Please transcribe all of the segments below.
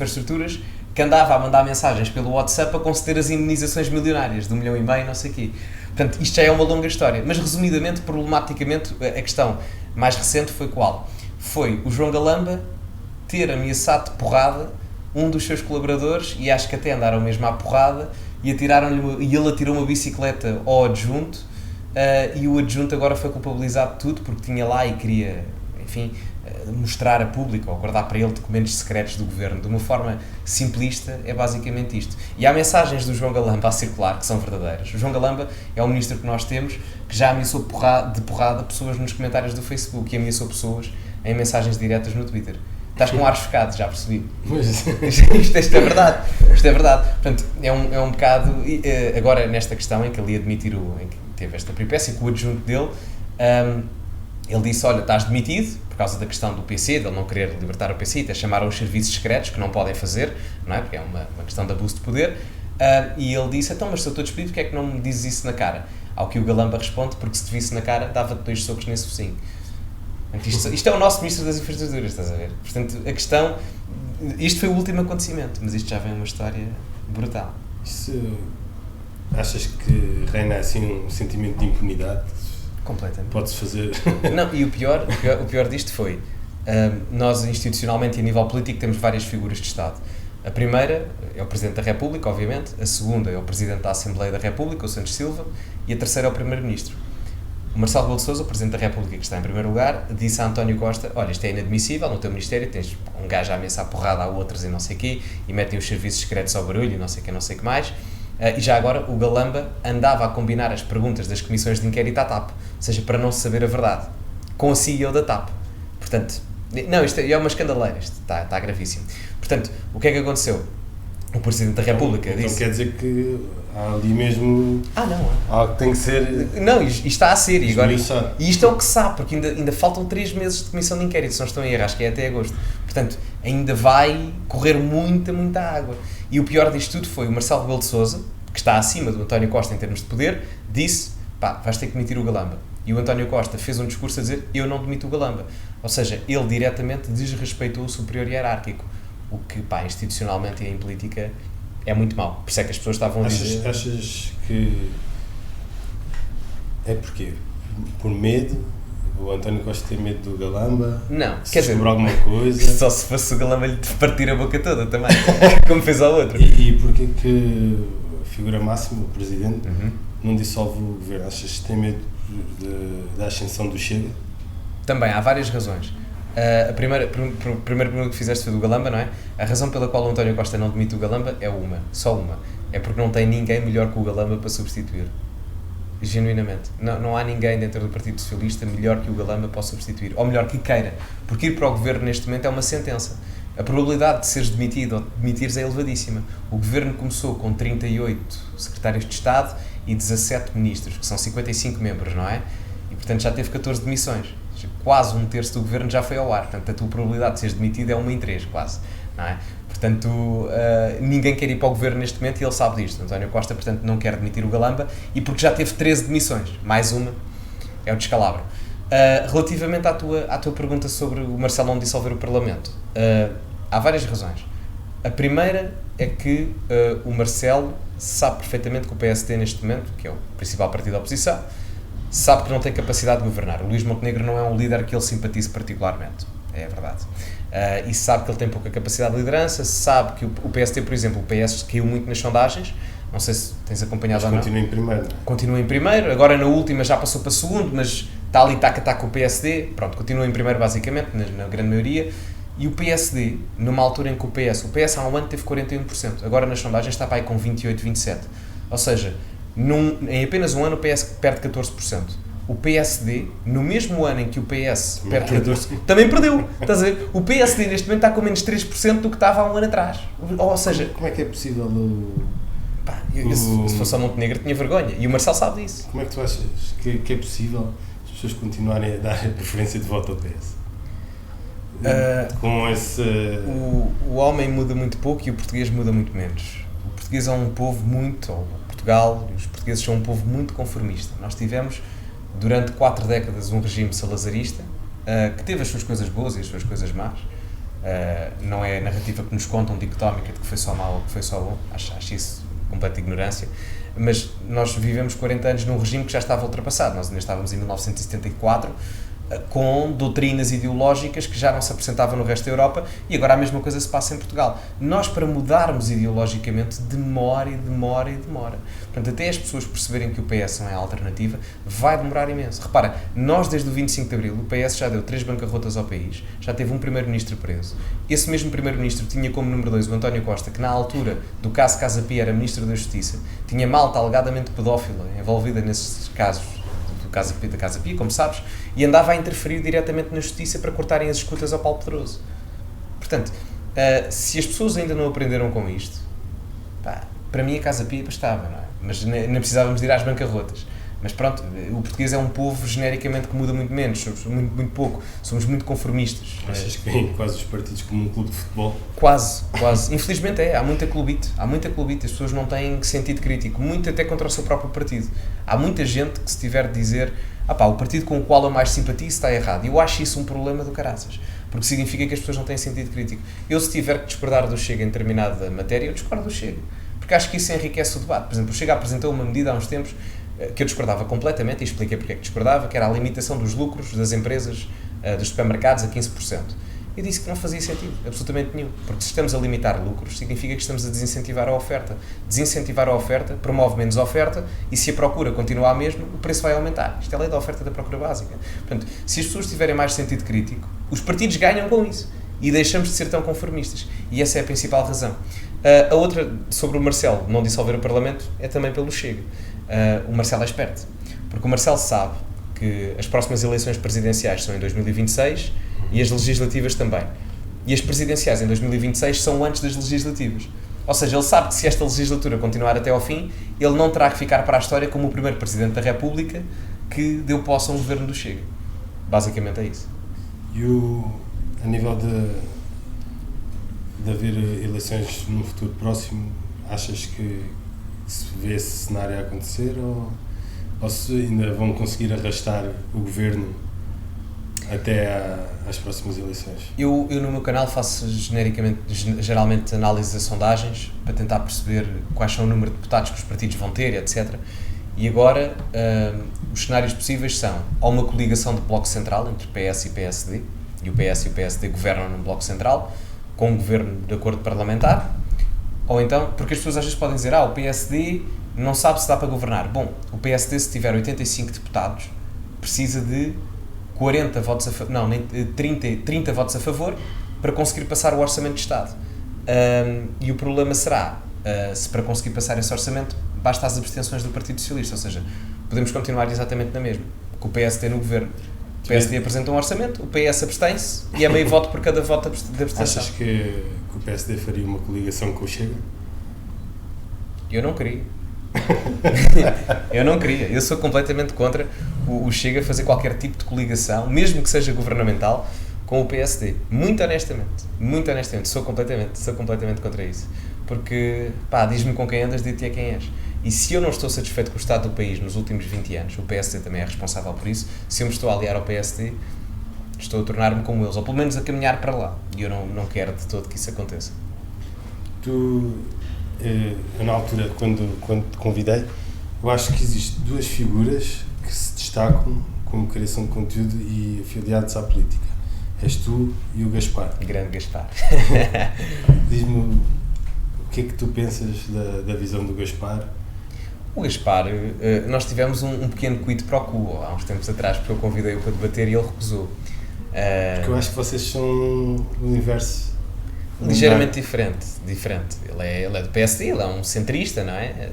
infraestruturas que andava a mandar mensagens pelo WhatsApp a conceder as indenizações milionárias de 1,5 milhão, não sei o quê. Portanto, isto já é uma longa história. Mas, resumidamente, problematicamente, a questão mais recente foi qual? Foi o João Galamba ter ameaçado de porrada um dos seus colaboradores, e acho que até andaram mesmo à porrada, e ele atirou uma bicicleta ao adjunto, e o adjunto agora foi culpabilizado de tudo, porque tinha lá e queria, enfim, mostrar a público ou guardar para ele documentos secretos do governo. De uma forma simplista, é basicamente isto. E há mensagens do João Galamba a circular que são verdadeiras. O João Galamba é um ministro que nós temos que já ameaçou de porrada pessoas nos comentários do Facebook e ameaçou pessoas em mensagens diretas no Twitter. Estás com um ar chocado, já percebi. Isto é verdade. Isto é verdade. Portanto, é um bocado... Agora, nesta questão em que ele ia demitir em que teve esta peripécia com o adjunto dele, ele disse, olha, estás demitido, por causa da questão do PC, de ele não querer libertar o PC, até chamaram os serviços secretos, que não podem fazer, não é? Porque é uma questão de abuso de poder, e ele disse, então, mas se eu estou despedido, porque é que não me dizes isso na cara? Ao que o Galamba responde, porque se te visse na cara, dava-te 2 socos nesse focinho. Isto é o nosso Ministro das Infraestruturas, estás a ver? Portanto, a questão... Isto foi o último acontecimento, mas isto já vem uma história brutal. Isso, achas que reina assim um sentimento de impunidade? Completamente. Pode-se fazer... Não, e o pior disto foi, nós institucionalmente e a nível político temos várias figuras de Estado. A primeira é o Presidente da República, obviamente, a segunda é o Presidente da Assembleia da República, o Santos Silva, e a terceira é o Primeiro-Ministro. O Marcelo Rebelo de Sousa, o Presidente da República, que está em primeiro lugar, disse a António Costa, olha, isto é inadmissível, no teu Ministério tens um gajo a ameaçar porrada a outros e não sei o quê, e metem os serviços secretos ao barulho e não sei o que mais. E já agora o Galamba andava a combinar as perguntas das comissões de inquérito à TAP, ou seja, para não se saber a verdade, com a CEO da TAP. Portanto, não, isto é uma escandaleira, isto está gravíssimo. Portanto, o que é que aconteceu? O Presidente da República então disse... quer dizer que há ali mesmo... não. Algo que tem que ser... Não, isto está a ser. E isto é o que sabe, porque ainda faltam 3 meses de comissão de inquérito, se não estou em erro, acho que é até agosto. Portanto, ainda vai correr muita água. E o pior disto tudo foi o Marcelo Rebelo de Sousa, que está acima do António Costa em termos de poder, disse, vais ter que demitir o Galamba. E o António Costa fez um discurso a dizer, eu não demito o Galamba. Ou seja, ele diretamente desrespeitou o superior hierárquico. O que, institucionalmente e em política é muito mau. Por isso é que as pessoas estavam a dizer... Achas que é porquê? Por medo? O António Costa tem medo do Galamba? Não, quer dizer... alguma coisa? Só se fosse o Galamba lhe partir a boca toda também, como fez ao outro. E porquê que a figura máxima, o Presidente, não dissolve o Governo? Achas que tem medo da ascensão do Chega? Também, há várias razões. A primeira pergunta que fizeste foi do Galamba, não é? A razão pela qual o António Costa não demite o Galamba é só uma. É porque não tem ninguém melhor que o Galamba para substituir. Genuinamente. Não há ninguém dentro do Partido Socialista melhor que o Galamba para substituir. Ou melhor que queira. Porque ir para o governo neste momento é uma sentença. A probabilidade de seres demitido ou de demitires é elevadíssima. O governo começou com 38 secretários de Estado e 17 ministros, que são 55 membros, não é? E portanto já teve 14 demissões. Quase 1/3 do governo já foi ao ar, portanto a tua probabilidade de seres demitido é 1 em 3, quase, não é? Portanto, ninguém quer ir para o governo neste momento e ele sabe disto. António Costa, portanto, não quer demitir o Galamba e porque já teve 13 demissões, mais uma, é o descalabro. Relativamente à tua pergunta sobre o Marcelo não dissolver o Parlamento, há várias razões. A primeira é que o Marcelo sabe perfeitamente que o PSD neste momento, que é o principal partido da oposição, sabe que não tem capacidade de governar. O Luís Montenegro não é um líder que ele simpatize particularmente, é a verdade. E sabe que ele tem pouca capacidade de liderança, sabe que o PSD, por exemplo, o PS caiu muito nas sondagens, não sei se tens acompanhado ou não. Continua em primeiro. Continua em primeiro, agora na última já passou para segundo, mas está ali taca com o PSD, pronto, continua em primeiro basicamente, na grande maioria. E o PSD, numa altura em que o PS há um ano teve 41%, agora nas sondagens está para aí com 28, 27%. Ou seja, em apenas um ano o PS perde 14%. O PSD, no mesmo ano em que o PS perde 14%, também perdeu. Estás a ver? O PSD neste momento está com menos 3% do que estava há um ano atrás. Ou seja... Como é que é possível se fosse a Montenegro tinha vergonha. E o Marcelo sabe disso. Como é que tu achas que é possível as pessoas continuarem a dar a preferência de voto ao PS? Com esse... O homem muda muito pouco e o português muda muito menos. O português é um povo Portugal, os portugueses são um povo muito conformista. Nós tivemos, durante 4 décadas, um regime salazarista, que teve as suas coisas boas e as suas coisas más, não é a narrativa que nos contam dicotómica de que foi só mau ou que foi só bom, acho isso completa ignorância, mas nós vivemos 40 anos num regime que já estava ultrapassado, nós ainda estávamos em 1974, com doutrinas ideológicas que já não se apresentavam no resto da Europa, e agora a mesma coisa se passa em Portugal. Nós, para mudarmos ideologicamente, demora. Portanto, até as pessoas perceberem que o PS não é a alternativa, vai demorar imenso. Repara, nós desde o 25 de Abril, o PS já deu 3 bancarrotas ao país, já teve um primeiro-ministro preso. Esse mesmo primeiro-ministro tinha como número 2 o António Costa, que na altura do caso Casa Pia era ministro da Justiça, tinha malta alegadamente pedófila envolvida nesses casos da Casa Pia, como sabes, e andava a interferir diretamente na justiça para cortarem as escutas ao Paulo Pedroso. Portanto, se as pessoas ainda não aprenderam com isto, para mim a Casa Pia bastava, não é? Mas nem precisávamos de ir às bancarrotas. Mas pronto, o português é um povo genericamente que muda muito menos, somos muito pouco, somos muito conformistas. Achas que vêm quase os partidos como um clube de futebol? Quase. Infelizmente há muita clubite, as pessoas não têm sentido crítico, muito até contra o seu próprio partido. Há muita gente que se tiver de dizer, o partido com o qual eu mais simpatizo está errado, e eu acho isso um problema do caraças, porque significa que as pessoas não têm sentido crítico. Eu, se tiver que discordar do Chega em determinada matéria, eu discordo do Chega, porque acho que isso enriquece o debate. Por exemplo, o Chega apresentou uma medida há uns tempos que eu discordava completamente, e expliquei porque é que discordava, que era a limitação dos lucros das empresas, dos supermercados a 15%. Eu disse que não fazia sentido, absolutamente nenhum, porque se estamos a limitar lucros, significa que estamos a desincentivar a oferta. Desincentivar a oferta promove menos oferta, e se a procura continuar a mesma, o preço vai aumentar. Isto é a lei da oferta e da procura básica. Portanto, se as pessoas tiverem mais sentido crítico, os partidos ganham com isso, e deixamos de ser tão conformistas, e essa é a principal razão. A outra, sobre o Marcelo não dissolver o Parlamento, é também pelo Chega. O Marcelo é esperto, porque o Marcelo sabe que as próximas eleições presidenciais são em 2026 e as legislativas também. E as presidenciais em 2026 são antes das legislativas. Ou seja, ele sabe que se esta legislatura continuar até ao fim, ele não terá que ficar para a história como o primeiro Presidente da República que deu posse a um governo do Chega. Basicamente é isso. E a nível de haver eleições no futuro próximo, achas que se vê esse cenário a acontecer ou se ainda vão conseguir arrastar o governo até às próximas eleições? Eu no meu canal faço geralmente análise de sondagens para tentar perceber quais são o número de deputados que os partidos vão ter, etc. E agora os cenários possíveis são ou uma coligação de bloco central entre PS e PSD, e o PS e o PSD governam num bloco central, com um governo de acordo parlamentar, ou então, porque as pessoas às vezes podem dizer, o PSD não sabe se dá para governar. Bom, o PSD, se tiver 85 deputados, precisa de 40 votos a favor, 30 votos a favor para conseguir passar o Orçamento de Estado. E o problema será, se para conseguir passar esse orçamento, basta as abstenções do Partido Socialista, ou seja, podemos continuar exatamente na mesma, com o PSD no governo. O PSD apresenta um orçamento, o PS abstém-se e é meio voto por cada voto de abstenção. Achas que o PSD faria uma coligação com o Chega? Eu não queria. Eu sou completamente contra o Chega fazer qualquer tipo de coligação, mesmo que seja governamental, com o PSD. Muito honestamente, sou completamente contra isso. Porque, diz-me com quem andas, diz-te a quem és. E se eu não estou satisfeito com o estado do país nos últimos 20 anos, o PSD também é responsável por isso, se eu me estou a aliar ao PSD, estou a tornar-me como eles, ou pelo menos a caminhar para lá. E eu não quero de todo que isso aconteça. Eu na altura, quando te convidei, eu acho que existem duas figuras que se destacam como criação de conteúdo e afiliados à política. És tu e o Gaspar. Grande Gaspar. Diz-me o que é que tu pensas da visão do Gaspar. O Gaspar, nós tivemos um pequeno quid pro quo há uns tempos atrás, porque eu convidei-o para debater e ele recusou. Porque eu acho que vocês são um universo ligeiramente diferente. Ele é do PSD, ele é um centrista, não é?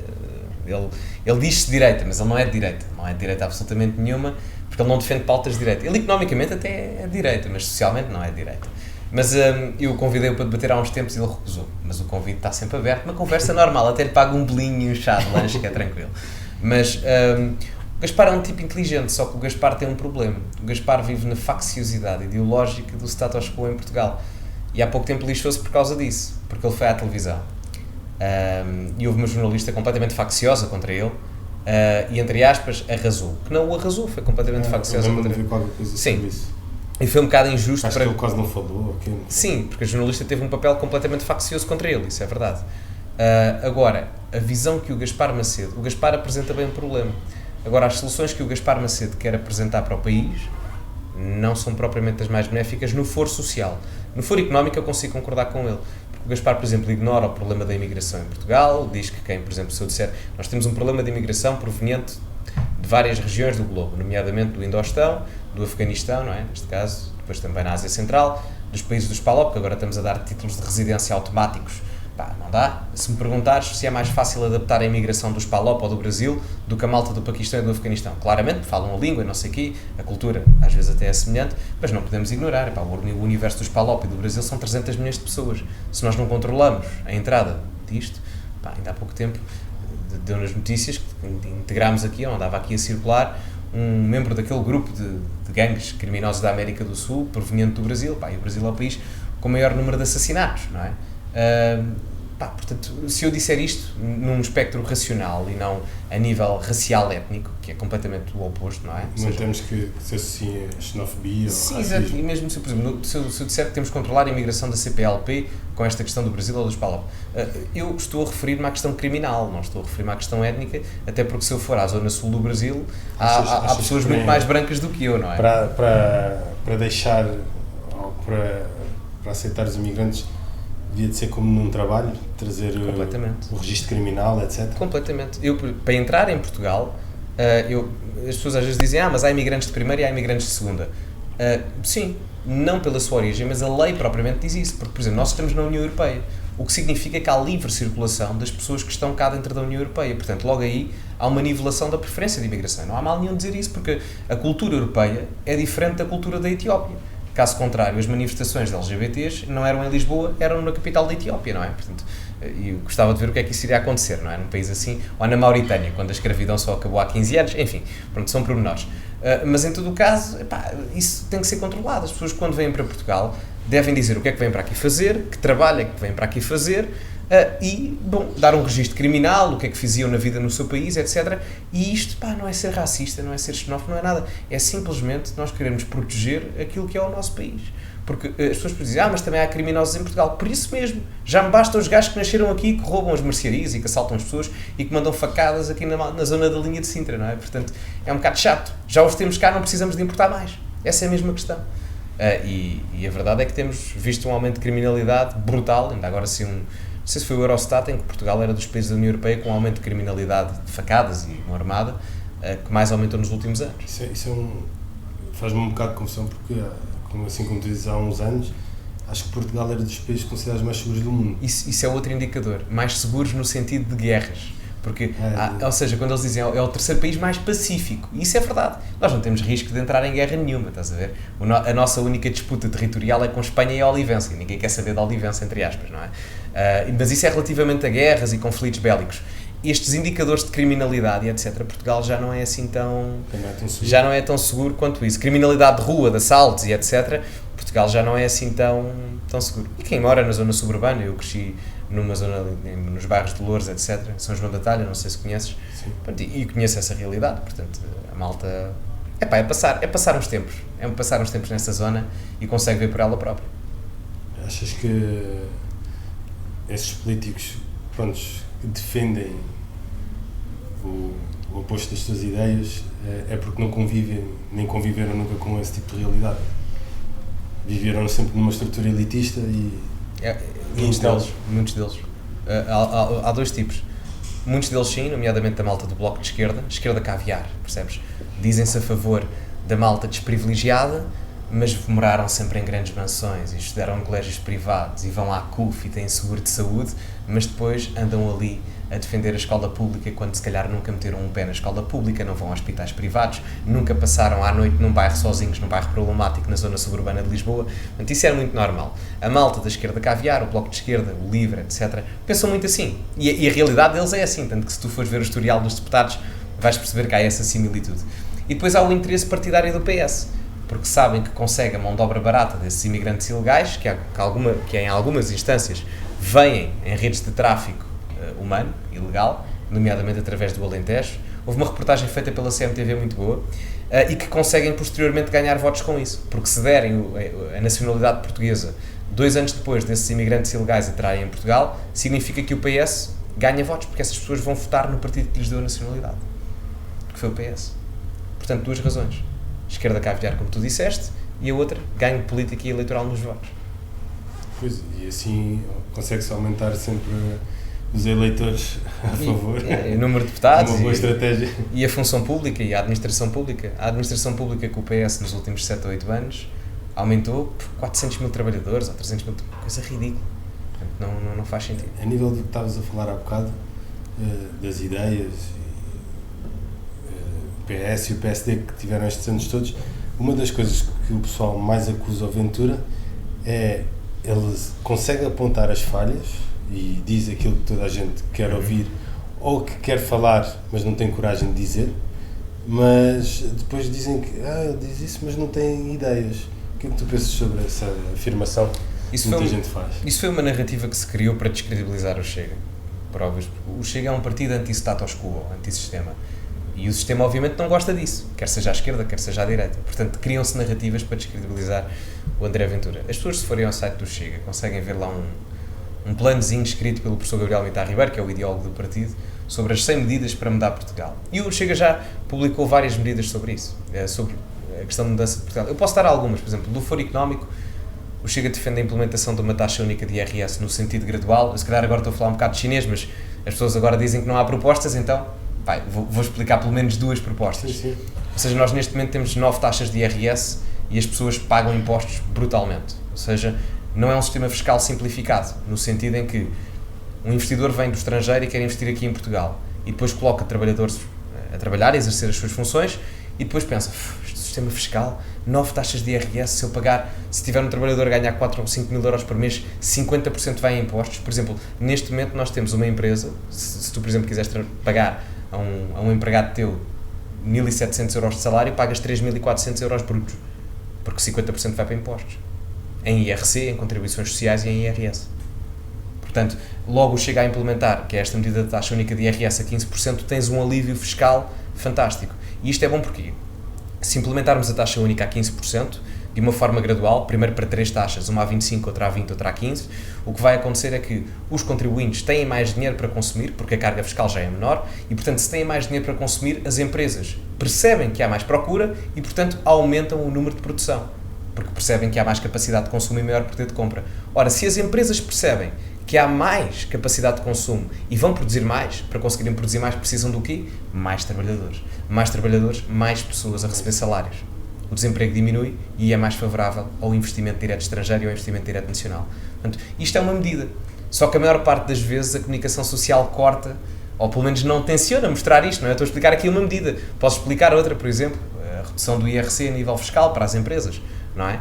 Ele diz-se de direita, mas ele não é de direita absolutamente nenhuma, porque ele não defende pautas de direita. Ele economicamente até é de direita, mas socialmente não é de direita. Mas eu convidei-o para debater há uns tempos e ele recusou. Mas o convite está sempre aberto, uma conversa normal, até lhe pago um bolinho e um chá de lanche, que é tranquilo. Mas o Gaspar é um tipo inteligente, só que o Gaspar tem um problema. O Gaspar vive na facciosidade ideológica do status quo em Portugal. E há pouco tempo lixou-se por causa disso, porque ele foi à televisão. E houve uma jornalista completamente facciosa contra ele, e entre aspas, arrasou. Que não o arrasou, foi completamente facciosa contra ele. Qualquer coisa sim. sobre isso. E foi um bocado injusto Acho que ele quase não falou. Okay. Sim, porque a jornalista teve um papel completamente faccioso contra ele, isso é verdade. Agora, a visão que o Gaspar apresenta bem um problema. Agora, as soluções que o Gaspar Macedo quer apresentar para o país não são propriamente as mais benéficas no foro social. No foro económico eu consigo concordar com ele. Porque o Gaspar, por exemplo, ignora o problema da imigração em Portugal, diz que quem, por exemplo, se eu disser, nós temos um problema de imigração proveniente de várias regiões do globo, nomeadamente do Indostão, do Afeganistão, não é? Neste caso, depois também na Ásia Central, dos países dos PALOP, que agora estamos a dar títulos de residência automáticos. Pá, não dá. Se me perguntares se é mais fácil adaptar a imigração dos PALOP ou do Brasil do que a malta do Paquistão e do Afeganistão. Claramente, falam a língua, não sei o quê, a cultura às vezes até é semelhante, mas não podemos ignorar. Pá, o universo dos PALOP e do Brasil são 300 milhões de pessoas. Se nós não controlamos a entrada disto, pá, ainda há pouco tempo deu nas notícias que integrámos aqui, ou andava aqui a circular, um membro daquele grupo de gangues criminosos da América do Sul, proveniente do Brasil, pá, e o Brasil é o país com o maior número de assassinatos, não é? Portanto, se eu disser isto num espectro racional e não a nível racial étnico, que é completamente o oposto, não é? Não temos que se associe a xenofobia sim, ou exato. E mesmo se, por exemplo, se eu disser que temos que controlar a imigração da CPLP com esta questão do Brasil ou dos PALOP, eu estou a referir-me à questão criminal, não estou a referir-me à questão étnica, até porque se eu for à zona sul do Brasil, há pessoas muito mais brancas do que eu, não é? Para deixar, ou para aceitar os imigrantes, devia de ser como num trabalho, trazer o registro criminal, etc. Completamente. Para entrar em Portugal, as pessoas às vezes dizem, mas há imigrantes de primeira e há imigrantes de segunda. Sim, não pela sua origem, mas a lei propriamente diz isso, porque, por exemplo, nós estamos na União Europeia, o que significa que há livre circulação das pessoas que estão cá dentro da União Europeia. Portanto, logo aí há uma nivelação da preferência de imigração. Não há mal nenhum dizer isso, porque a cultura europeia é diferente da cultura da Etiópia. Caso contrário, as manifestações de LGBTs não eram em Lisboa, eram na capital da Etiópia, não é? Portanto, eu gostava de ver o que é que isso iria acontecer, não é? Num país assim, ou na Mauritânia, quando a escravidão só acabou há 15 anos, enfim, pronto, são pormenores. Mas em todo o caso, isso tem que ser controlado. As pessoas, quando vêm para Portugal, devem dizer o que é que vêm para aqui fazer, que trabalho é que vêm para aqui fazer, e, bom, dar um registro criminal, o que é que faziam na vida no seu país, etc. E isto, não é ser racista, não é ser xenófobo, não é nada. É simplesmente nós queremos proteger aquilo que é o nosso país. Porque as pessoas dizem, mas também há criminosos em Portugal. Por isso mesmo, já me bastam os gajos que nasceram aqui, que roubam as mercearias e que assaltam as pessoas e que mandam facadas aqui na zona da linha de Sintra, não é? Portanto, é um bocado chato. Já os temos cá, não precisamos de importar mais. Essa é a mesma questão. E a verdade é que temos visto um aumento de criminalidade brutal, ainda agora assim não sei se foi o Eurostat, em que Portugal era dos países da União Europeia com um aumento de criminalidade de facadas e uma armada que mais aumentou nos últimos anos. Faz-me um bocado de confusão porque, assim como tu dizes, há uns anos, acho que Portugal era dos países considerados mais seguros do mundo. Isso é outro indicador, mais seguros no sentido de guerras. Porque, ou seja, quando eles dizem é o terceiro país mais pacífico, e isso é verdade, nós não temos risco de entrar em guerra nenhuma, estás a ver? A nossa única disputa territorial é com Espanha e a Olivença, e ninguém quer saber da Olivença, entre aspas, não é? Mas isso é relativamente a guerras e conflitos bélicos. Estes indicadores de criminalidade e etc, Portugal já não é assim já não é tão seguro quanto isso. Criminalidade de rua, de assaltos e etc, Portugal já não é assim tão seguro. E quem mora na zona suburbana, eu cresci numa zona, nos bairros de Loures, etc, São João da Talha, não sei se conheces, e conheço essa realidade, portanto, a malta... é passar uns tempos, nessa zona e consegue ver por ela própria. Achas que esses políticos, prontos, que defendem o oposto das suas ideias é porque não convivem, nem conviveram nunca com esse tipo de realidade? Viveram sempre numa estrutura elitista e... Muitos deles. Há dois tipos. Muitos deles sim, nomeadamente a malta do Bloco de esquerda caviar, percebes? Dizem-se a favor da malta desprivilegiada, mas moraram sempre em grandes mansões e estudaram em colégios privados e vão à CUF e têm seguro de saúde, mas depois andam ali a defender a escola pública quando se calhar nunca meteram um pé na escola pública, não vão a hospitais privados, nunca passaram à noite num bairro sozinhos, num bairro problemático na zona suburbana de Lisboa. Portanto, isso era muito normal. A malta da esquerda caviar, o Bloco de Esquerda, o LIVRE, etc., pensam muito assim. E a realidade deles é assim, tanto que se tu fores ver o historial dos deputados, vais perceber que há essa similitude. E depois há o interesse partidário do PS, porque sabem que consegue a mão de obra barata desses imigrantes ilegais, que em algumas instâncias vêm em redes de tráfico humano, ilegal, nomeadamente através do Alentejo, Houve uma reportagem feita pela CMTV muito boa e que conseguem posteriormente ganhar votos com isso, porque se derem a nacionalidade portuguesa 2 anos depois desses imigrantes ilegais entrarem em Portugal, significa que o PS ganha votos, porque essas pessoas vão votar no partido que lhes deu a nacionalidade, que foi o PS. Portanto, 2 razões. Esquerda caviar, como tu disseste, e a outra, ganho político e eleitoral nos votos. Pois, e assim consegue-se aumentar sempre os eleitores a favor. O número de deputados. Uma boa estratégia. E a função pública e a administração pública. A administração pública que o PS nos últimos 7 ou 8 anos aumentou por 400 mil trabalhadores ou 300 mil, coisa ridícula. Não faz sentido. A nível do que estavas a falar há bocado, das ideias, o PS e o PSD que tiveram estes anos todos, uma das coisas que o pessoal mais acusa ao Ventura é ele consegue apontar as falhas e diz aquilo que toda a gente quer ouvir ou que quer falar, mas não tem coragem de dizer, mas depois dizem que ele diz isso, mas não tem ideias. O que é que tu pensas sobre essa afirmação que muita gente faz? Isso foi uma narrativa que se criou para descredibilizar o Chega. Provas. O Chega é um partido anti-status quo, anti-sistema. E o sistema, obviamente, não gosta disso, quer seja à esquerda, quer seja à direita. Portanto, criam-se narrativas para descredibilizar o André Ventura. As pessoas, se forem ao site do Chega, conseguem ver lá um planozinho escrito pelo professor Gabriel Mitar Ribeiro, que é o ideólogo do partido, sobre as 100 medidas para mudar Portugal. E o Chega já publicou várias medidas sobre isso, sobre a questão de mudança de Portugal. Eu posso dar algumas, por exemplo, do Foro Económico, o Chega defende a implementação de uma taxa única de IRS no sentido gradual. Eu, se calhar, agora estou a falar um bocado de chinês, mas as pessoas agora dizem que não há propostas, então vou explicar pelo menos 2 propostas. Sim. Ou seja, nós neste momento temos 9 taxas de IRS e as pessoas pagam impostos brutalmente. Ou seja, não é um sistema fiscal simplificado, no sentido em que um investidor vem do estrangeiro e quer investir aqui em Portugal e depois coloca trabalhadores a trabalhar, a exercer as suas funções e depois pensa, este sistema fiscal, 9 taxas de IRS, se tiver um trabalhador a ganhar 4 ou 5 mil euros por mês, 50% vai em impostos. Por exemplo, neste momento nós temos uma empresa, se tu, por exemplo, quiseres pagar a um empregado teu 1.700 euros de salário, pagas 3.400 euros brutos, porque 50% vai para impostos, em IRC, em contribuições sociais e em IRS. Portanto, logo chega a implementar, que é esta medida de taxa única de IRS a 15%, tens um alívio fiscal fantástico. E isto é bom porque, se implementarmos a taxa única a 15%, de uma forma gradual, primeiro para 3 taxas, uma a 25, outra a 20, outra a 15, o que vai acontecer é que os contribuintes têm mais dinheiro para consumir, porque a carga fiscal já é menor, e portanto, se têm mais dinheiro para consumir, as empresas percebem que há mais procura e, portanto, aumentam o número de produção, porque percebem que há mais capacidade de consumo e maior poder de compra. Ora, se as empresas percebem que há mais capacidade de consumo e vão produzir mais, para conseguirem produzir mais precisam do quê? Mais trabalhadores. Mais trabalhadores, mais pessoas a receber salários. O desemprego diminui e é mais favorável ao investimento direto estrangeiro e ao investimento direto nacional. Portanto, isto é uma medida. Só que a maior parte das vezes a comunicação social corta, ou pelo menos não tenciona mostrar isto, não é? Eu estou a explicar aqui uma medida. Posso explicar outra, por exemplo, a redução do IRC a nível fiscal para as empresas, não é?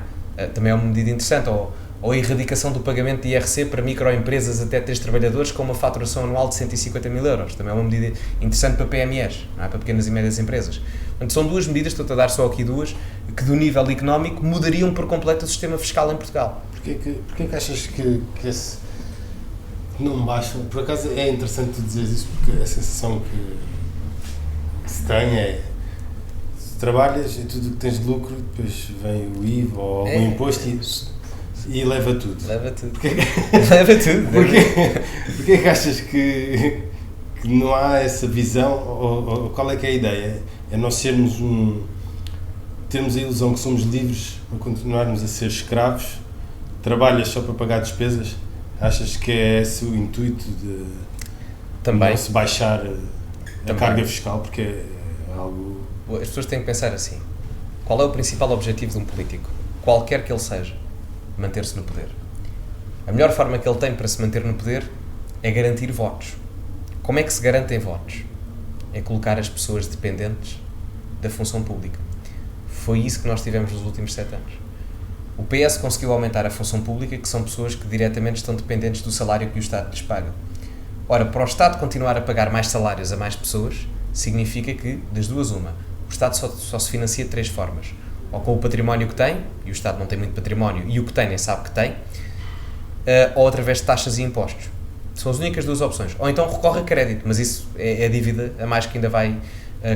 Também é uma medida interessante. Ou a erradicação do pagamento de IRC para microempresas até 3 trabalhadores com uma faturação anual de 150 mil euros. Também é uma medida interessante para PMEs, não é? Para pequenas e médias empresas. Portanto, são 2 medidas, estou-te a dar só aqui 2, que do nível económico mudariam por completo o sistema fiscal em Portugal. Porquê que achas que esse não baixa? Por acaso é interessante tu dizeres isso, porque a sensação que se tem é se trabalhas e tudo o que tens de lucro, depois vem o IVA ou algum imposto e leva tudo. Leva tudo. Leva tudo. Porquê que achas que não há essa visão? Ou qual é que é a ideia? É nós termos a ilusão que somos livres para continuarmos a ser escravos? Trabalhas só para pagar despesas? Achas que é esse o intuito de não se baixar a carga fiscal? Porque é algo... As pessoas têm que pensar assim. Qual é o principal objetivo de um político? Qualquer que ele seja. Manter-se no poder. A melhor forma que ele tem para se manter no poder é garantir votos. Como é que se garantem votos? É colocar as pessoas dependentes da função pública. Foi isso que nós tivemos nos últimos 7 anos. O PS conseguiu aumentar a função pública, que são pessoas que diretamente estão dependentes do salário que o Estado lhes paga. Ora, para o Estado continuar a pagar mais salários a mais pessoas, significa que, das duas uma, o Estado só se financia de 3 formas. Ou com o património que tem, e o Estado não tem muito património, e o que tem nem sabe que tem, ou através de taxas e impostos. São as únicas 2 opções. Ou então recorre a crédito, mas isso é a dívida a mais que ainda vai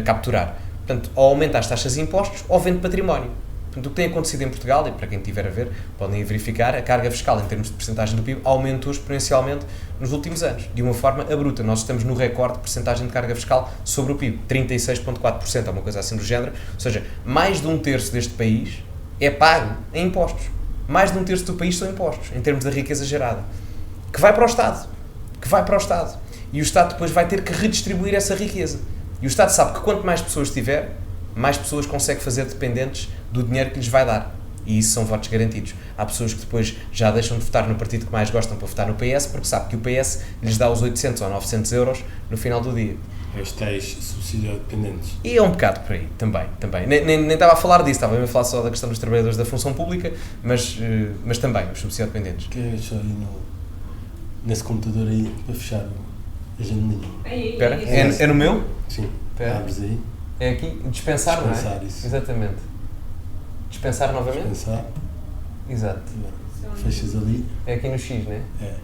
capturar. Portanto, ou aumenta as taxas de impostos ou vende património. Portanto, o que tem acontecido em Portugal, e para quem estiver a ver, podem verificar, a carga fiscal em termos de percentagem do PIB aumentou exponencialmente nos últimos anos, de uma forma abrupta. Nós estamos no recorde de percentagem de carga fiscal sobre o PIB, 36,4%, ou uma coisa assim do género. Ou seja, mais de um terço deste país é pago em impostos. Mais de um terço do país são impostos, em termos da riqueza gerada, que vai para o Estado. E o Estado depois vai ter que redistribuir essa riqueza. E o Estado sabe que quanto mais pessoas tiver, mais pessoas consegue fazer dependentes do dinheiro que lhes vai dar. E isso são votos garantidos. Há pessoas que depois já deixam de votar no partido que mais gostam para votar no PS, porque sabe que o PS lhes dá os 800 ou 900 euros no final do dia. Os tais subsidiodependentes. E é um bocado por aí, também. Nem estava a falar disso, estava a falar só da questão dos trabalhadores da função pública, mas também os subsidiodependentes. Queres só aí nesse computador aí, para fechar a janelinha? Espera, é no meu? Sim, Pera. abres aí. É aqui? Dispensar, não é? Dispensar, isso. Exatamente. Dispensar novamente? Dispensar. Exato. Fechas ali. É aqui no X, não é? É,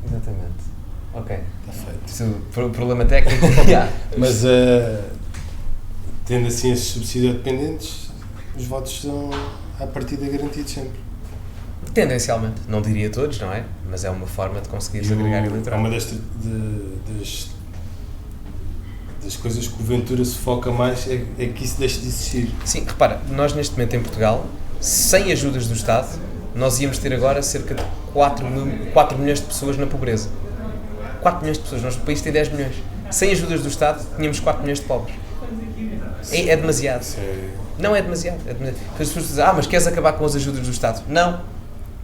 Exatamente. Ok. está feito. Isso, problema técnico. Yeah. Mas, tendo assim esses subsidiodependentes, os votos são, à partida, garantidos sempre. Tendencialmente. Não diria todos, não é? Mas é uma forma de conseguires agregar eleitoral. Uma das coisas que o Ventura se foca mais é que isso deixe de existir. Sim, repara, nós neste momento em Portugal, sem ajudas do Estado, nós íamos ter agora cerca de 4 milhões de pessoas na pobreza. 4 milhões de pessoas, nosso país tem 10 milhões. Sem ajudas do Estado, tínhamos 4 milhões de pobres. É demasiado. Não é demasiado. As pessoas dizem, mas queres acabar com as ajudas do Estado? Não.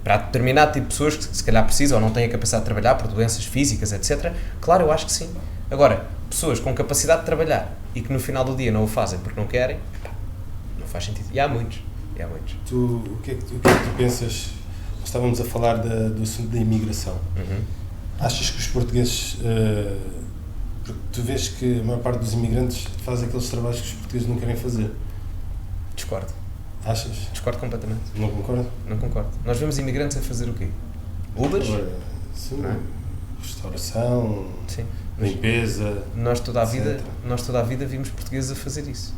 Para determinado tipo de pessoas que se calhar precisam ou não têm a capacidade de trabalhar por doenças físicas, etc. Claro, eu acho que sim. Agora, pessoas com capacidade de trabalhar e que no final do dia não o fazem porque não querem, não faz sentido. E há muitos. O que é que tu pensas? Nós estávamos a falar do assunto da imigração. Uhum. Achas que os portugueses... porque tu vês que a maior parte dos imigrantes faz aqueles trabalhos que os portugueses não querem fazer. Discordo. Achas? Discordo completamente. Não concordo? Não concordo. Nós vemos imigrantes a fazer o quê? Ubers? Sim. Não é? Restauração, Sim. limpeza... Nós toda a etc. vida vimos portugueses a fazer isso.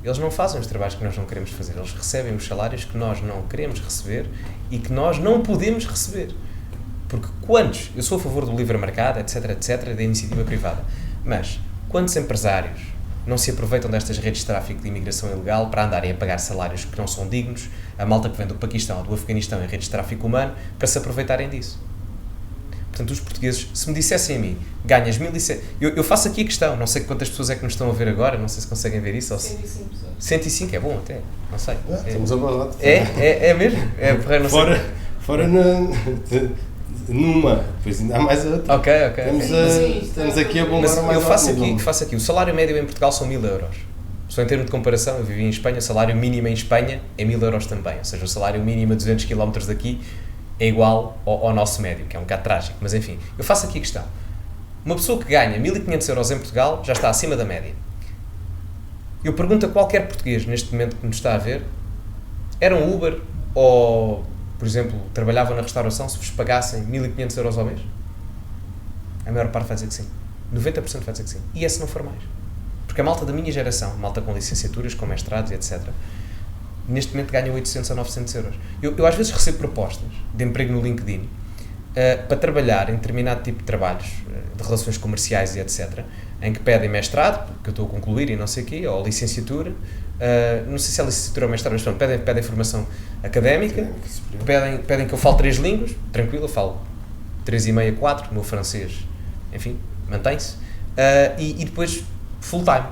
Eles não fazem os trabalhos que nós não queremos fazer. Eles recebem os salários que nós não queremos receber e que nós não podemos receber. Porque eu sou a favor do livre mercado, etc, da iniciativa privada, mas quantos empresários não se aproveitam destas redes de tráfico de imigração ilegal para andarem a pagar salários que não são dignos, a malta que vem do Paquistão ou do Afeganistão em redes de tráfico humano, para se aproveitarem disso? Portanto, os portugueses, se me dissessem a mim, ganhas 1.100... Eu faço aqui a questão, não sei quantas pessoas é que nos estão a ver agora, não sei se conseguem ver isso. 105 pessoas. 105 é bom até, não sei. Estamos a falar. É mesmo? É porreiro, não sei. Fora numa, depois ainda há mais outra. Ok. Estamos aqui a bombar Mas mais eu faço aqui, o salário médio em Portugal são 1.000 euros. Só em termos de comparação, eu vivi em Espanha, o salário mínimo em Espanha é 1.000 euros também, ou seja, o salário mínimo a 200 km daqui é igual ao nosso médio, que é um bocado trágico, mas enfim, eu faço aqui a questão. Uma pessoa que ganha 1.500 euros em Portugal já está acima da média. Eu pergunto a qualquer português neste momento que nos está a ver, era um Uber ou, por exemplo, trabalhavam na restauração se vos pagassem 1.500 euros ao mês? A maior parte vai dizer que sim. 90% vai dizer que sim. E se não for mais? Porque a malta da minha geração, malta com licenciaturas, com mestrados, etc., neste momento ganha 800 a 900 euros. Eu às vezes recebo propostas de emprego no LinkedIn para trabalhar em determinado tipo de trabalhos, de relações comerciais e etc., em que pedem mestrado, que eu estou a concluir e não sei o quê, ou licenciatura, não sei se é licenciatura ou mestrado, mas pronto, pedem formação académica, pedem que eu fale 3 línguas, tranquilo, eu falo 3,5 a 4, o meu francês, enfim, mantém-se, e depois full time,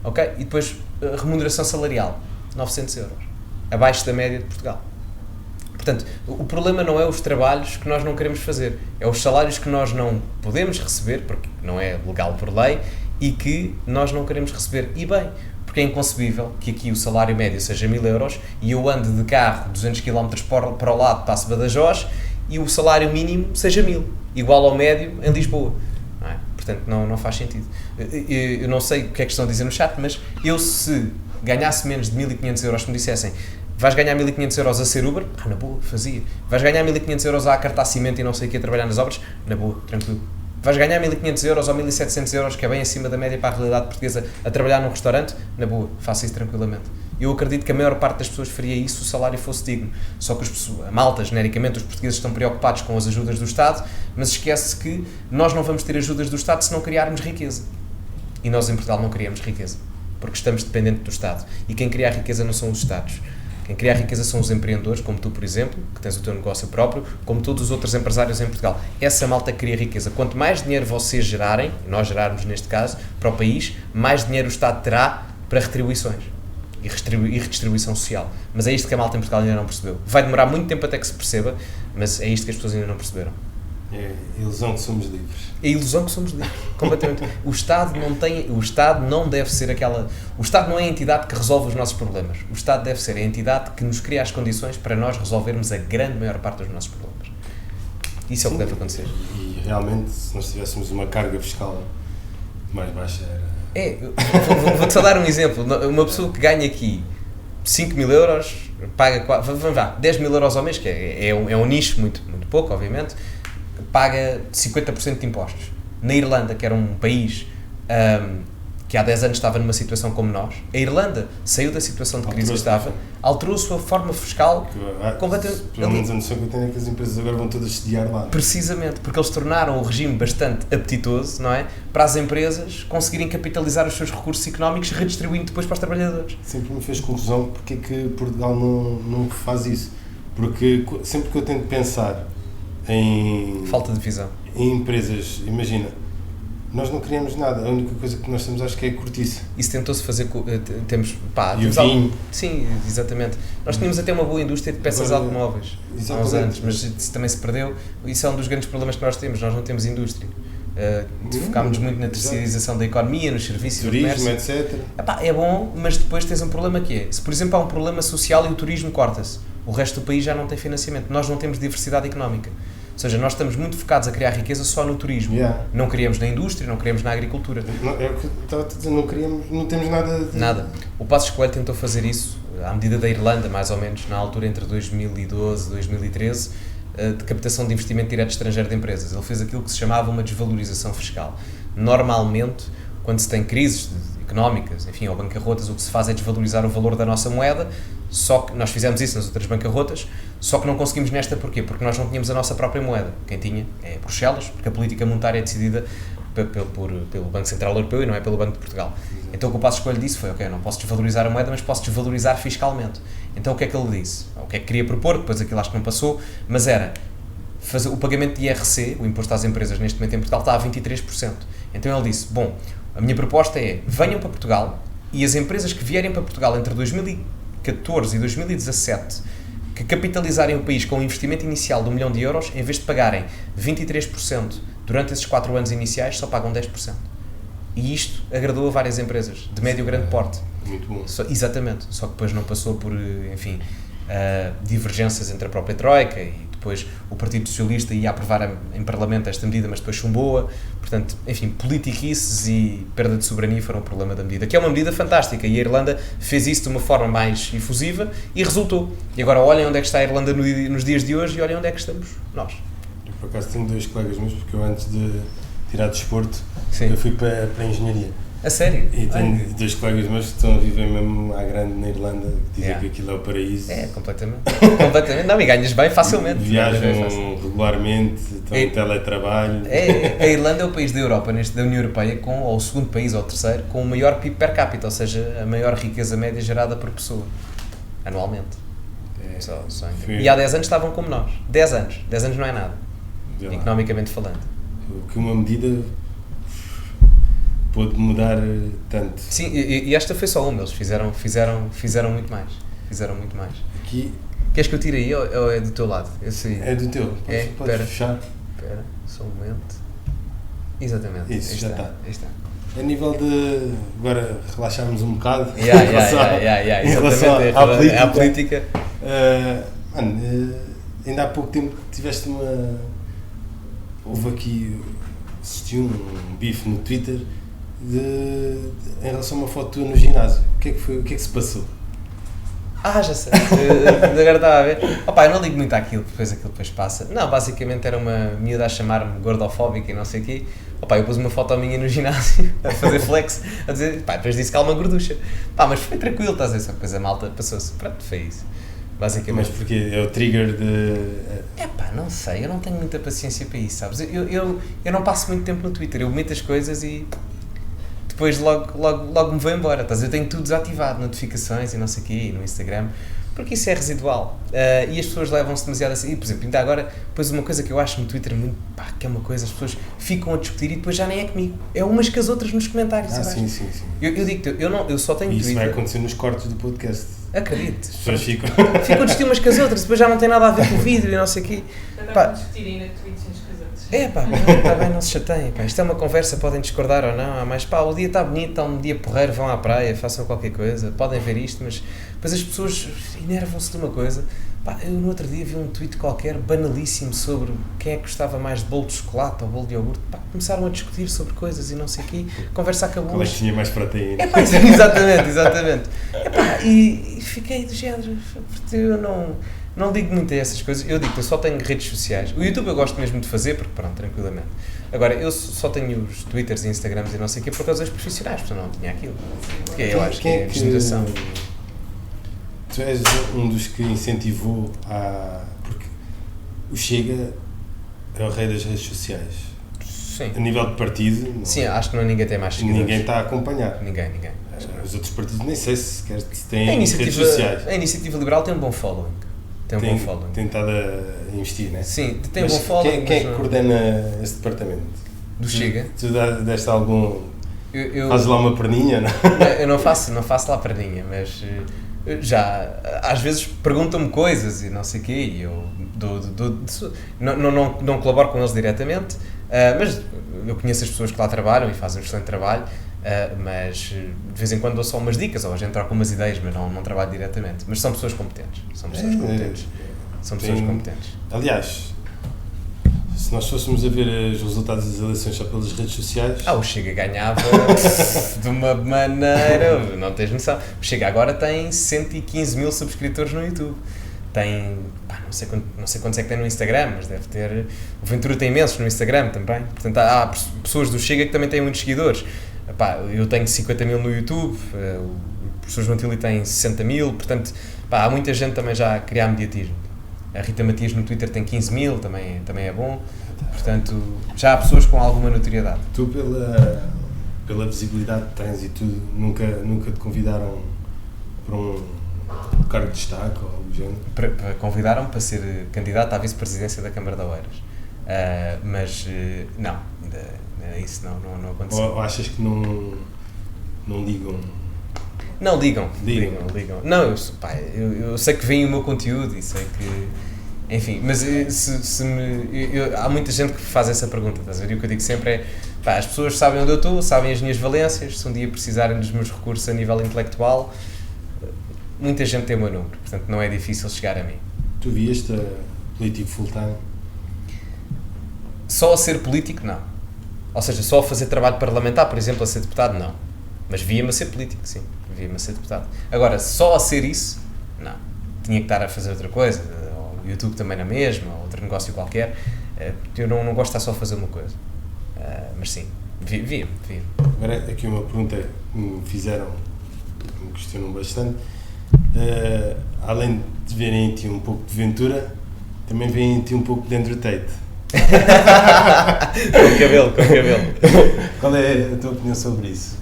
ok? E depois remuneração salarial, 900 euros. Abaixo da média de Portugal. Portanto, o problema não é os trabalhos que nós não queremos fazer, é os salários que nós não podemos receber, porque não é legal por lei, e que nós não queremos receber. E bem, porque é inconcebível que aqui o salário médio seja 1.000 euros e eu ando de carro 200 km para o lado, passo Badajoz, e o salário mínimo seja 1.000, igual ao médio em Lisboa. Não é? Portanto, não faz sentido. Eu não sei o que é que estão a dizer no chat, mas eu se ganhasse menos de 1.500 euros, se me dissessem vais ganhar 1.500 euros a ser Uber, na boa, fazia. Vais ganhar 1.500 euros a cartar cimento e não sei o que, a trabalhar nas obras, na boa, tranquilo, Vais ganhar 1.500 euros ou 1.700 euros, que é bem acima da média para a realidade portuguesa, a trabalhar num restaurante, na boa, faça isso tranquilamente. Eu acredito que a maior parte das pessoas faria isso se o salário fosse digno. Só que a malta, genericamente, os portugueses estão preocupados com as ajudas do Estado, mas esquece que nós não vamos ter ajudas do Estado se não criarmos riqueza. E nós em Portugal não criamos riqueza, porque estamos dependentes do Estado. E quem cria a riqueza não são os Estados. Quem cria a riqueza são os empreendedores, como tu, por exemplo, que tens o teu negócio próprio, como todos os outros empresários em Portugal. Essa malta cria riqueza. Quanto mais dinheiro vocês gerarem, nós gerarmos neste caso, para o país, mais dinheiro o Estado terá para retribuições e redistribuição social. Mas é isto que a malta em Portugal ainda não percebeu. Vai demorar muito tempo até que se perceba, mas é isto que as pessoas ainda não perceberam. É a ilusão que somos livres. É a ilusão que somos livres, completamente. O Estado não deve ser aquela... O Estado não é a entidade que resolve os nossos problemas. O Estado deve ser a entidade que nos cria as condições para nós resolvermos a grande maior parte dos nossos problemas. Isso é o que deve acontecer. E realmente, se nós tivéssemos uma carga fiscal mais baixa, era... Vou-te só dar um exemplo. Uma pessoa que ganha aqui 5.000 euros, paga 10 mil euros ao mês, que é um nicho muito, muito pouco, obviamente, paga 50% de impostos. Na Irlanda, que era um país que há 10 anos estava numa situação como nós, a Irlanda saiu da situação de crise que estava, alterou a sua forma fiscal completamente. Pelo menos a noção que eu tenho é que as empresas agora vão todas sediar lá. Precisamente, porque eles tornaram o regime bastante apetitoso, não é? Para as empresas conseguirem capitalizar os seus recursos económicos, redistribuindo depois para os trabalhadores. Sempre me fez confusão porque é que Portugal não faz isso. Porque sempre que eu tento pensar em... Falta de visão. Em empresas, imagina, nós não criamos nada, a única coisa que nós temos acho que é a cortiça. Isso tentou-se fazer, temos vinho. Sim, exatamente. Nós tínhamos até uma boa indústria de peças automóveis há uns anos, mas isso também se perdeu. Isso é um dos grandes problemas que nós não temos indústria. Focámos muito na terceirização da economia, nos serviços, turismo, etc. É bom, mas depois tens um problema que é, se por exemplo há um problema social e o turismo corta-se, o resto do país já não tem financiamento, nós não temos diversidade económica. Ou seja, nós estamos muito focados a criar riqueza só no turismo. Não criamos na indústria, não criamos na agricultura. É o que eu estava a dizer, não temos nada de... Nada. O Passos Coelho tentou fazer isso, à medida da Irlanda, mais ou menos, na altura entre 2012 e 2013, de captação de investimento direto estrangeiro de empresas. Ele fez aquilo que se chamava uma desvalorização fiscal. Normalmente, quando se tem crises económicas, enfim, ou bancarrotas, o que se faz é desvalorizar o valor da nossa moeda, só que nós fizemos isso nas outras bancarrotas, só que não conseguimos nesta porquê? Porque nós não tínhamos a nossa própria moeda. Quem tinha é Bruxelas, porque a política monetária é decidida pelo Banco Central Europeu e não é pelo Banco de Portugal. Então o que o Passos Coelho disse foi, ok, não posso desvalorizar a moeda, mas posso desvalorizar fiscalmente. Então o que é que ele disse? O que é que queria propor, depois aquilo acho que não passou, mas era fazer o pagamento de IRC, o Imposto às Empresas neste momento em Portugal está a 23%. Então ele disse, bom, a minha proposta é, venham para Portugal e as empresas que vierem para Portugal entre 2014 e 2017 que capitalizarem o país com um investimento inicial de 1 milhão de euros, em vez de pagarem 23% durante esses 4 anos iniciais, só pagam 10%. E isto agradou a várias empresas, de médio e grande porte. Muito bom. Exatamente, só que depois não passou por, enfim, divergências entre a própria Troika e depois o Partido Socialista ia aprovar em Parlamento esta medida, mas depois chumbou-a. Portanto, enfim, politiquices e perda de soberania foram o problema da medida, que é uma medida fantástica, e a Irlanda fez isso de uma forma mais efusiva e resultou. E agora olhem onde é que está a Irlanda nos dias de hoje e olhem onde é que estamos nós. Eu, por acaso, tenho 2 colegas meus, porque eu antes de tirar desporto, Sim. eu fui para a engenharia. A sério? E tenho 2 colegas meus que estão a viver mesmo à grande na Irlanda, que dizem que aquilo é o paraíso. É, completamente. Não, e ganhas bem facilmente. Viajam regularmente, estão em teletrabalho. A Irlanda é o país da Europa, da União Europeia, ou o segundo país, ou o terceiro, com o maior PIB per capita, ou seja, a maior riqueza média gerada por pessoa, anualmente. E há 10 anos estavam como nós. 10 anos não é nada, economicamente falando. O que uma medida pôde mudar tanto. Sim, e esta foi só uma, eles fizeram muito mais. Fizeram muito mais. Aqui... Queres que eu tire aí ou é do teu lado? É do teu, podes fechar. Espera, só um momento. Exatamente. Isso, já está. Está. A nível de, agora, relaxarmos um bocado em relação à política. Ainda há pouco tempo tiveste assisti um bife no Twitter em relação a uma foto tua no ginásio. O que é que se passou? Já sei. Agora estava a ver. Opa, eu não ligo muito àquilo, depois aquilo depois passa. Não, basicamente era uma miúda a chamar-me gordofóbica e não sei o quê. Opa, eu pus uma foto minha no ginásio a fazer flex, a dizer, pá, depois disse que há uma gorducha. Pá, mas foi tranquilo, estás a ver? Só depois a malta passou-se. Pronto, foi isso. Basicamente. Mas porque é o trigger de... Pá, não sei, eu não tenho muita paciência para isso, sabes? Eu não passo muito tempo no Twitter, eu meto as coisas e depois logo me vou embora, estás? Eu tenho tudo desativado, notificações e não sei o quê, no Instagram, porque isso é residual. E as pessoas levam-se demasiado assim. E, por exemplo, ainda agora, depois uma coisa que eu acho no Twitter muito, pá, que é uma coisa, as pessoas ficam a discutir e depois já nem é comigo. É umas que as outras nos comentários. Sim. Eu digo-te, eu só tenho e Twitter. Isso vai acontecer nos cortes do podcast. Acredito. As pessoas ficam a discutir umas com as outras, depois já não tem nada a ver com o vídeo e não sei o quê. Andam a discutir ainda tweets uns com os outros. Está bem, não se chateiem, pá. Isto é uma conversa, podem discordar ou não, mas pá, o dia está bonito, está um dia porreiro, vão à praia, façam qualquer coisa, podem ver isto, mas depois as pessoas enervam-se de uma coisa. Pá, eu no outro dia vi um tweet qualquer, banalíssimo, sobre quem é que gostava mais de bolo de chocolate ou bolo de iogurte. Pá, começaram a discutir sobre coisas e não sei o quê, a conversa acabou. Qual é que tinha mais proteína? Exatamente. E fiquei do género, porque eu não digo muito a essas coisas. Eu digo que eu só tenho redes sociais. O YouTube eu gosto mesmo de fazer, porque pronto, tranquilamente. Agora, eu só tenho os Twitters e Instagrams e não sei o quê por causa dos profissionais, porque eu não tinha aquilo. Porque eu acho que é a geração. Tu és um dos que incentivou porque o Chega é o rei das redes sociais. Sim. A nível de partido... Sim, acho que ninguém tem mais seguidores. Ninguém está a acompanhar. Ninguém. Os outros partidos nem sei se têm redes sociais. A Iniciativa Liberal tem um bom following. Tem estado a investir, não é? Sim, tem um bom following. Quem é que coordena esse departamento? Do Chega? Tu deste algum... Fazes lá uma perninha, não? Eu não faço lá perninha, mas... Já, às vezes perguntam-me coisas e não sei o quê, e eu não colaboro com eles diretamente, mas eu conheço as pessoas que lá trabalham e fazem um excelente trabalho, mas de vez em quando dou só umas dicas, ou a gente troca umas ideias, mas não trabalho diretamente. Mas são pessoas competentes. São pessoas competentes. Aliás, se nós fôssemos a ver os resultados das eleições só pelas redes sociais... O Chega ganhava de uma maneira... Não tens noção. O Chega agora tem 115 mil subscritores no YouTube. Tem... não sei quantos é que tem no Instagram, mas deve ter... O Ventura tem imensos no Instagram também. Portanto, há pessoas do Chega que também têm muitos seguidores. Eu tenho 50 mil no YouTube, o professor João Tili tem 60 mil, portanto, há muita gente também já a criar mediatismo. A Rita Matias no Twitter tem 15 mil, também é bom. Portanto, já há pessoas com alguma notoriedade. Tu, pela visibilidade que tens e tudo, nunca te convidaram para um cargo de destaque ou algo do género? Convidaram-me para ser candidato à vice-presidência da Câmara de Oeiras. Mas não, isso não aconteceu. Ou achas que não ligam? Não, ligam. Não, eu sei que vem o meu conteúdo e sei que... Enfim, mas há muita gente que faz essa pergunta, estás a ver? E o que eu digo sempre é, as pessoas sabem onde eu estou, sabem as minhas valências, se um dia precisarem dos meus recursos a nível intelectual, muita gente tem o meu número, portanto não é difícil chegar a mim. Tu vieste político full-time? Só a ser político, não. Ou seja, só a fazer trabalho parlamentar, por exemplo, a ser deputado, não. Mas via-me a ser político, sim. Via-me a ser deputado. Agora, só a ser isso, não. Tinha que estar a fazer outra coisa, o YouTube também na mesma, ou outro negócio qualquer. Eu não gosto de estar só a fazer uma coisa. Mas sim, via-me. Agora, aqui uma pergunta que me fizeram, que me questionam bastante. Além de verem em ti um pouco de Ventura, também veem em ti um pouco de Andrew Tate. Com cabelo. Qual é a tua opinião sobre isso?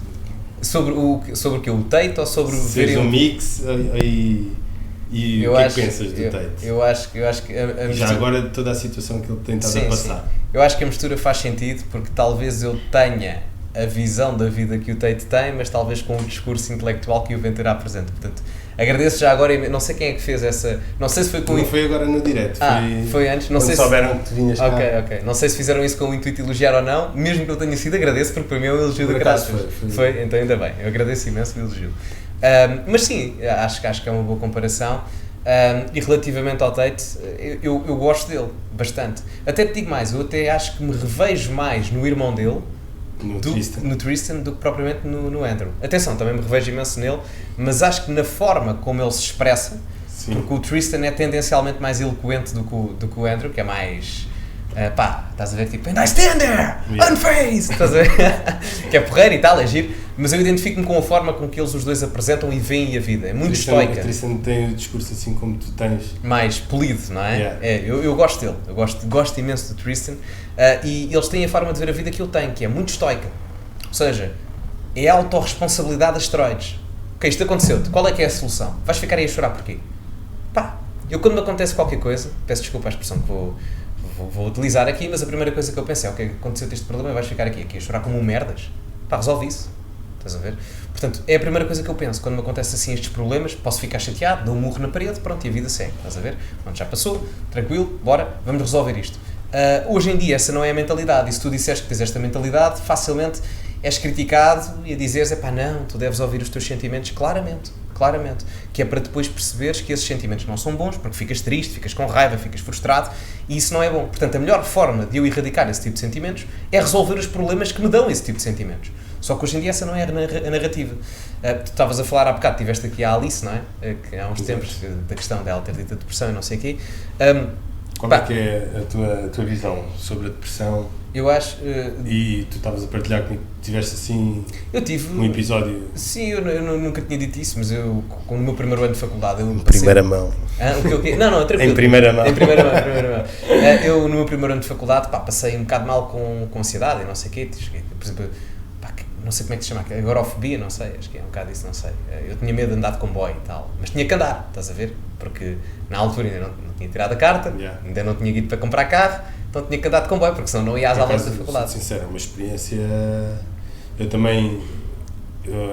Sobre o que? O Tate ou sobre ver um mix e o que é que pensas do Tate? Eu acho que a já agora de toda a situação que ele tem estado a passar. Sim. Eu acho que a mistura faz sentido porque talvez eu tenha a visão da vida que o Tate tem, mas talvez com o discurso intelectual que o Ventura apresenta. Portanto, agradeço já agora, não sei quem é que fez essa, não sei se foi com... Não foi agora no direto, foi antes, não sei souberam que tu vinhas cá. Ok, não sei se fizeram isso com o intuito de elogiar ou não, mesmo que eu tenha sido, agradeço, porque para mim é um elogio de graças. Foi, então ainda bem, eu agradeço imenso o elogio. Mas sim, acho que é uma boa comparação. E relativamente ao Tate, eu gosto dele bastante. Até te digo mais, eu até acho que me revejo mais no irmão dele no Tristan do que propriamente no Andrew. Atenção, também me revejo imenso nele, mas acho que na forma como ele se expressa, porque o Tristan é tendencialmente mais eloquente do que o Andrew, que é mais... estás a ver, tipo, and I stand there, unfazed, estás a ver? Que é porreiro e tal, é giro, mas eu identifico-me com a forma com que eles os dois apresentam e veem a vida, é muito estoica. O Tristan tem o discurso assim como tu tens. Mais polido, não é? Yeah. Eu gosto dele, eu gosto imenso do Tristan, e eles têm a forma de ver a vida que ele tem, que é muito estoica, ou seja, é autorresponsabilidade a esteroides. Ok, isto aconteceu-te, qual é que é a solução? Vais ficar aí a chorar porquê? Eu quando me acontece qualquer coisa, peço desculpa à expressão que vou utilizar aqui, mas a primeira coisa que eu penso é, ok, aconteceu-te este problema, vais ficar aqui a chorar como um merdas, resolve isso, estás a ver? Portanto, é a primeira coisa que eu penso, quando me acontecem assim estes problemas, posso ficar chateado, dou um murro na parede, pronto, e a vida segue, estás a ver? Pronto, já passou, tranquilo, bora, vamos resolver isto. Hoje em dia essa não é a mentalidade, e se tu disseres que tens esta mentalidade, facilmente és criticado e a dizeres, não, tu deves ouvir os teus sentimentos claramente, que é para depois perceberes que esses sentimentos não são bons, porque ficas triste, ficas com raiva, ficas frustrado, e isso não é bom. Portanto, a melhor forma de eu erradicar esse tipo de sentimentos é resolver os problemas que me dão esse tipo de sentimentos. Só que hoje em dia essa não é a narrativa. Tu estavas a falar há bocado, tiveste aqui a Alice, não é? Que há uns tempos, da questão dela ter dito a depressão e não sei o quê. Qual é que é a tua visão sobre a depressão? Eu acho... E tu estavas a partilhar comigo que tiveste assim um episódio... Sim, eu nunca tinha dito isso, mas eu, no meu primeiro ano de faculdade... Em primeira mão. Não, tranquilo. Em primeira mão. Eu, no meu primeiro ano de faculdade, passei um bocado mal com ansiedade e não sei o quê. Por exemplo, não sei como é que se chama, agorafobia, não sei, acho que é um bocado isso, não sei. Eu tinha medo de andar de comboio e tal, mas tinha que andar, estás a ver? Porque na altura ainda não tinha tirado a carta, ainda não tinha ido para comprar carro, então tinha que andar de comboio, porque senão não ia às aulas da faculdade. Sou sincero, uma experiência... Eu também...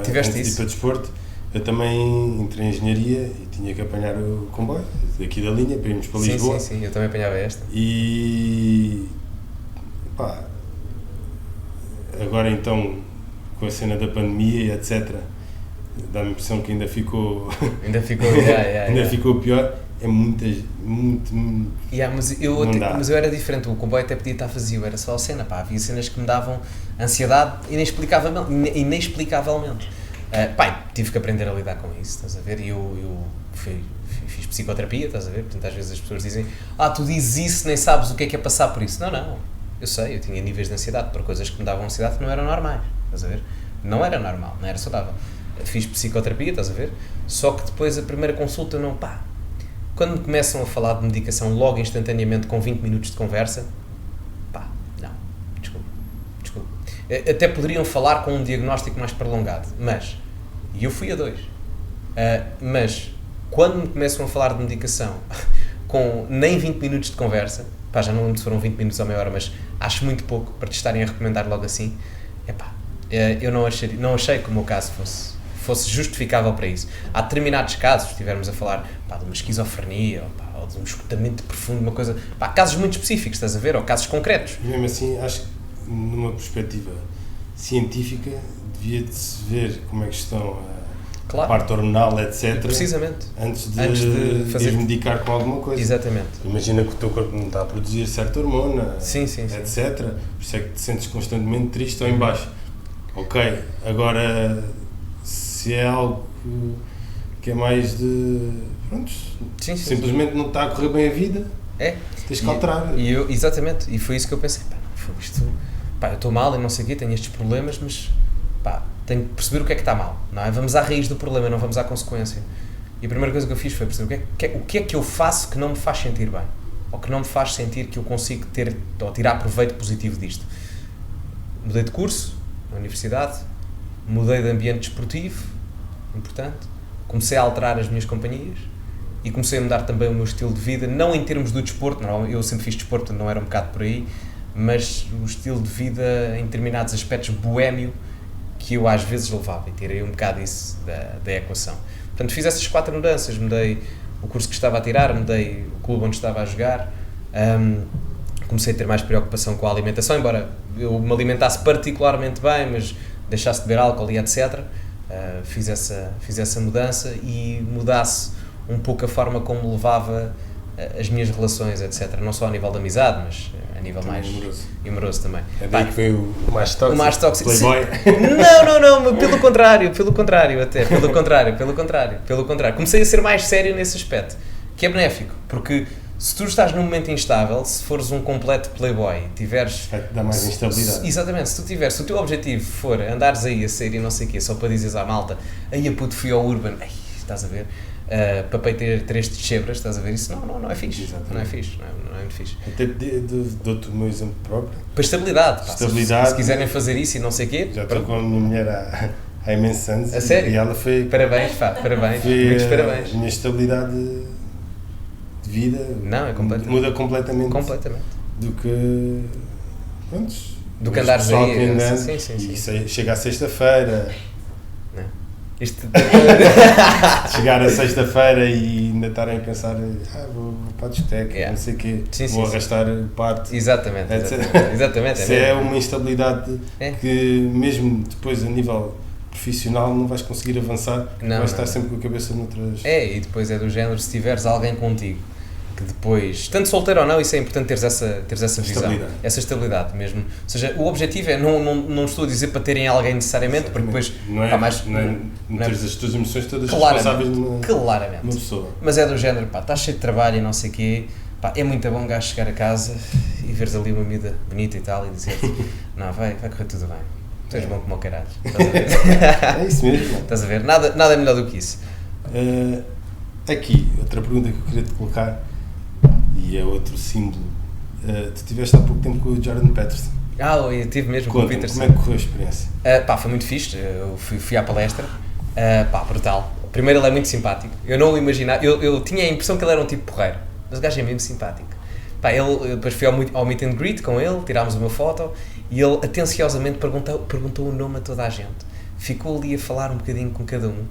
Tiveste antes isso? De ir para desporto, eu também entrei em engenharia e tinha que apanhar o comboio, daqui da linha, para irmos para Lisboa. Sim, eu também apanhava esta. E... agora então, com a cena da pandemia e etc., dá-me a impressão que ainda ficou ficou pior. É muito mas eu era diferente, o comboio até podia estar vazio, era só a cena, havia cenas que me davam ansiedade inexplicavelmente. Tive que aprender a lidar com isso, estás a ver, e eu fiz psicoterapia, estás a ver, portanto às vezes as pessoas dizem, tu dizes isso, nem sabes o que é passar por isso. Não, eu sei, eu tinha níveis de ansiedade para coisas que me davam ansiedade que não eram normais, estás a ver, não era normal, não era saudável. Fiz psicoterapia, estás a ver, só que depois a primeira consulta quando me começam a falar de medicação logo instantaneamente com 20 minutos de conversa, não, desculpa. Até poderiam falar com um diagnóstico mais prolongado, e eu fui a 2, mas quando me começam a falar de medicação com nem 20 minutos de conversa, já não lembro se foram 20 minutos ou meia hora, mas acho muito pouco para te estarem a recomendar logo assim, eu não achei que o meu caso fosse justificável para isso. Há determinados casos, se estivermos a falar de uma esquizofrenia ou de um esgotamento profundo, uma coisa, casos muito específicos, estás a ver, ou casos concretos. Mesmo assim, acho que numa perspectiva científica devia-se ver como é que estão a parte hormonal, etc. Precisamente. Antes de fazer medicar com alguma coisa. Exatamente. Imagina que o teu corpo não está a produzir certa hormona, sim. etc. Por isso é que te sentes constantemente triste ou em baixo. Ok, agora se é algo que é mais de... simplesmente não está a correr bem a vida, tens que alterar. Exatamente, e foi isso que eu pensei, eu estou mal e não sei o quê, tenho estes problemas, mas tenho que perceber o que é que está mal, não é? Vamos à raiz do problema, não vamos à consequência. E a primeira coisa que eu fiz foi perceber o que é que eu faço que não me faz sentir bem, ou que não me faz sentir que eu consigo ter ou tirar proveito positivo disto. Mudei de curso na universidade, mudei de ambiente desportivo, importante, comecei a alterar as minhas companhias e comecei a mudar também o meu estilo de vida, não em termos do desporto, não, eu sempre fiz desporto, não era um bocado por aí, mas o estilo de vida em determinados aspectos boémio que eu às vezes levava, e tirei um bocado isso da equação. Portanto, fiz essas 4 mudanças, mudei o curso que estava a tirar, mudei o clube onde estava a jogar, comecei a ter mais preocupação com a alimentação, embora eu me alimentasse particularmente bem, mas deixasse de beber álcool e etc. Fiz essa mudança e mudasse um pouco a forma como levava as minhas relações, etc. Não só a nível de amizade, mas a nível Também mais amoroso. amoroso também. É daí que veio o mais tóxico. O mais tóxico. Playboy. Não, mas pelo contrário, pelo contrário. Comecei a ser mais sério nesse aspecto, que é benéfico, porque se tu estás num momento instável, se fores um completo playboy, tiveres... Vai-te dar mais instabilidade. Exatamente, se o teu objetivo for andares aí a sair e não sei o quê, só para dizeres à malta, aí a puto fui ao Urban, ai, estás a ver, para ter 3 de chebras, estás a ver, isso não é fixe, Exatamente. não é fixe, não é muito fixe. Até dou-te o meu exemplo próprio. Para estabilidade, pá, Estabilidade. se quiserem fazer isso e não sei o quê, Já estou com a minha mulher há imensos anos. A sério? E ela foi parabéns, muitos parabéns. a minha estabilidade de vida. Não, é completamente. Muda completamente. Completamente. Do que. Prontos. Do que andares pessoal aí, que andando, sim. E chega à sexta-feira. Isto... Chegar a sexta-feira e ainda estarem a pensar, vou para a discoteca, não sei o quê, vou arrastar parte. Exatamente. Isso é uma instabilidade que mesmo depois a nível profissional não vais conseguir avançar, vais estar sempre com a cabeça noutras... E depois é do género, se tiveres alguém contigo, que depois, tanto solteiro ou não, isso é importante teres essa visão, essa estabilidade mesmo. Ou seja, o objetivo é, não estou a dizer para terem alguém necessariamente, porque depois não é teres as tuas emoções todas responsáveis numa pessoa. Mas é do género, estás cheio de trabalho e não sei o quê, é muito bom um gajo chegar a casa e veres ali uma miúda bonita e tal e dizer não, vai correr tudo bem, tu és bom como o caralho, estás a ver? É isso mesmo. Estás a ver? Nada é melhor do que isso. Aqui, outra pergunta que eu queria te colocar, e é outro símbolo. Tu estiveste há pouco tempo com o Jordan Peterson. Eu estive mesmo com o Peterson. Como é que correu a experiência? Foi muito fixe, eu fui à palestra, brutal. Primeiro, ele é muito simpático, eu não o imaginava, eu tinha a impressão que ele era um tipo porreiro, mas o gajo é mesmo simpático. Eu depois fui ao meet and greet com ele, tirámos uma foto e ele atenciosamente perguntou o nome a toda a gente, ficou ali a falar um bocadinho com cada um.